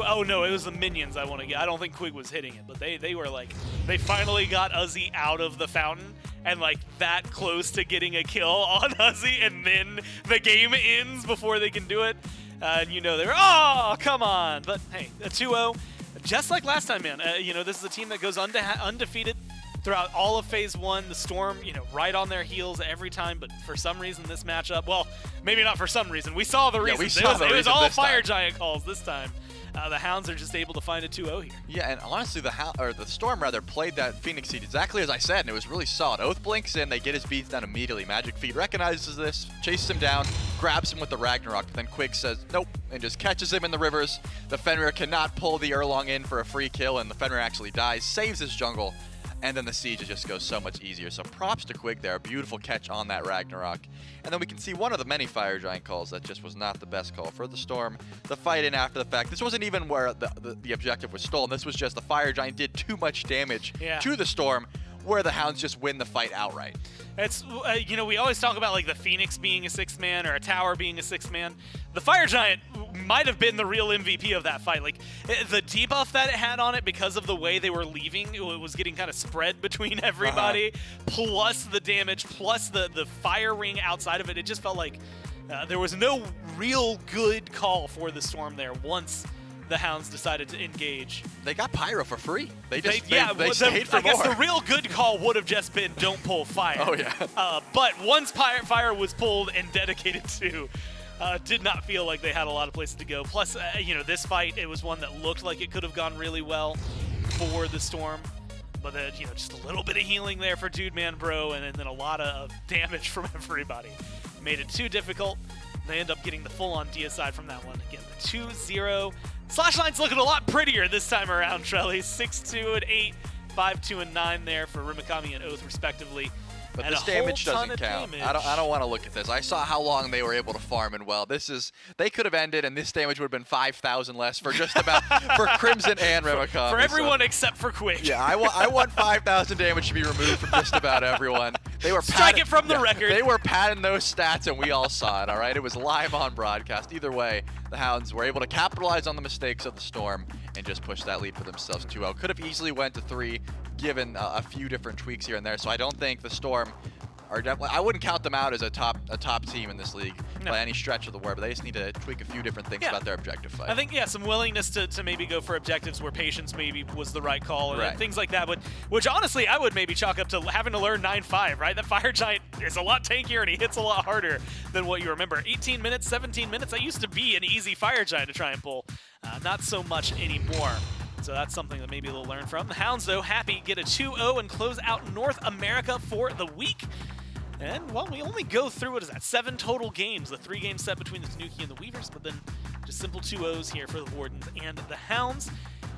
Oh no, it was the minions I want to get. I don't think Quig was hitting it, but they were like, they finally got Uzi out of the fountain and like that close to getting a kill on Uzi, and then the game ends before they can do it. And they were, oh, come on. But hey, a 2-0, just like last time, man. This is a team that goes undefeated throughout all of Phase 1. The Storm, right on their heels every time, but for some reason this matchup, well, maybe not for some reason. We saw the reason. It was all Fire Giant calls this time. The Hounds are just able to find a 2-0 here. Yeah, and honestly, the Storm played that Phoenix seed exactly as I said, and it was really solid. Oath blinks in, they get his beats down immediately. Magic Feet recognizes this, chases him down, grabs him with the Ragnarok, but then Quig says nope, and just catches him in the rivers. The Fenrir cannot pull the Erlong in for a free kill, and the Fenrir actually dies, saves his jungle, and then the siege just goes so much easier. So props to Quig there, a beautiful catch on that Ragnarok. And then we can see one of the many Fire Giant calls that just was not the best call for the Storm. The fight in after the fact, this wasn't even where the objective was stolen. This was just the Fire Giant did too much damage to the Storm, where the Hounds just win the fight outright. It's, we always talk about like the Phoenix being a 6-man or a tower being a 6-man. The Fire Giant might have been the real MVP of that fight. Like the debuff that it had on it because of the way they were leaving, it was getting kind of spread between everybody, plus the damage, plus the fire ring outside of it. It just felt like there was no real good call for the Storm there once the Hounds decided to engage. They got Pyro for free. They stayed for more. I guess the real good call would have just been don't pull fire. Oh, yeah. But once fire was pulled and dedicated to, did not feel like they had a lot of places to go. Plus, this fight, it was one that looked like it could have gone really well for the Storm. But then, just a little bit of healing there for Dude Man Bro, and then a lot of damage from everybody. Made it too difficult. They end up getting the full-on deicide from that one. Again, the 2-0. Slashline's looking a lot prettier this time around, Trelly. 6-2 and 8, 5-2 and 9 there for Rumikami and Oath, respectively. But this damage doesn't count. I don't want to look at this. I saw how long they were able to farm, and well, they could have ended, and this damage would have been 5,000 less for just about for Crimson and Remikami. For everyone except for Quig. Yeah, I want 5,000 damage to be removed from just about everyone. They were strike it from the record. They were padding those stats, and we all saw it. All right, it was live on broadcast. Either way, the Hounds were able to capitalize on the mistakes of the Storm and just push that lead for themselves 2-0. Could have easily went to 3, given a few different tweaks here and there. So I don't think the Storm are definitely. I wouldn't count them out as a top team in this league No. by any stretch of the word, but they just need to tweak a few different things Yeah. about their objective fight. I think, yeah, some willingness to maybe go for objectives where patience maybe was the right call and Right. things like that. But which honestly, I would maybe chalk up to having to learn 9-5, right? That Fire Giant is a lot tankier and he hits a lot harder than what you remember. 18 minutes, 17 minutes, that used to be an easy Fire Giant to try and pull. Not so much anymore. So that's something that maybe they'll learn from. The Hounds, though, happy get a 2-0 and close out North America for the week. And, well, we only go through, what is that, 7 total games. The 3-game set between the Tanuki and the Weavers, but then just simple 2-0s here for the Wardens and the Hounds.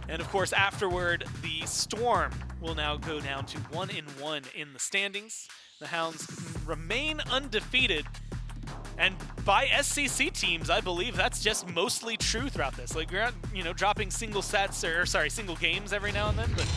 And, of course, afterward, the Storm will now go down to 1-1 in the standings. The Hounds remain undefeated. And by SCC teams, I believe that's just mostly true throughout this. Like, you're not, dropping single sets single games every now and then, but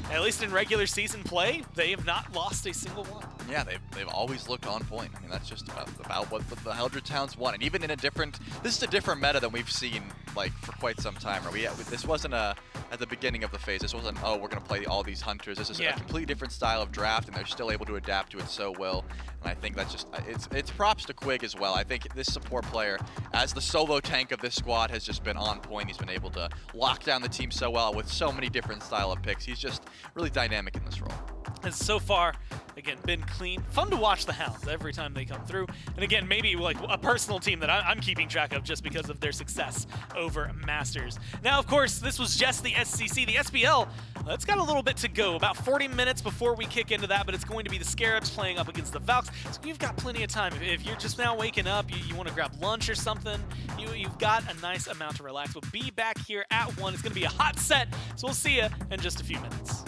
at least in regular season play, they have not lost a single one. Yeah, they've always looked on point. I mean, that's just about what the Eldritch Hounds want. And even in this is a different meta than we've seen like for quite some time. This wasn't at the beginning of the phase. This wasn't, oh, we're gonna play all these hunters. This is a completely different style of draft, and they're still able to adapt to it so well. And I think that's just it's props to Quig as well. I think this support player, as the solo tank of this squad, has just been on point. He's been able to lock down the team so well with so many different style of picks. He's just really dynamic in this role. Has so far, again, been clean. Fun to watch the Hounds every time they come through. And again, maybe like a personal team that I'm keeping track of just because of their success over Masters. Now, of course, this was just the SCC. The SPL, it's got a little bit to go, about 40 minutes before we kick into that, but it's going to be the Scarabs playing up against the Valks. So you've got plenty of time. If you're just now waking up, you want to grab lunch or something, you've got a nice amount to relax. We'll be back here at 1. It's going to be a hot set, so we'll see you in just a few minutes.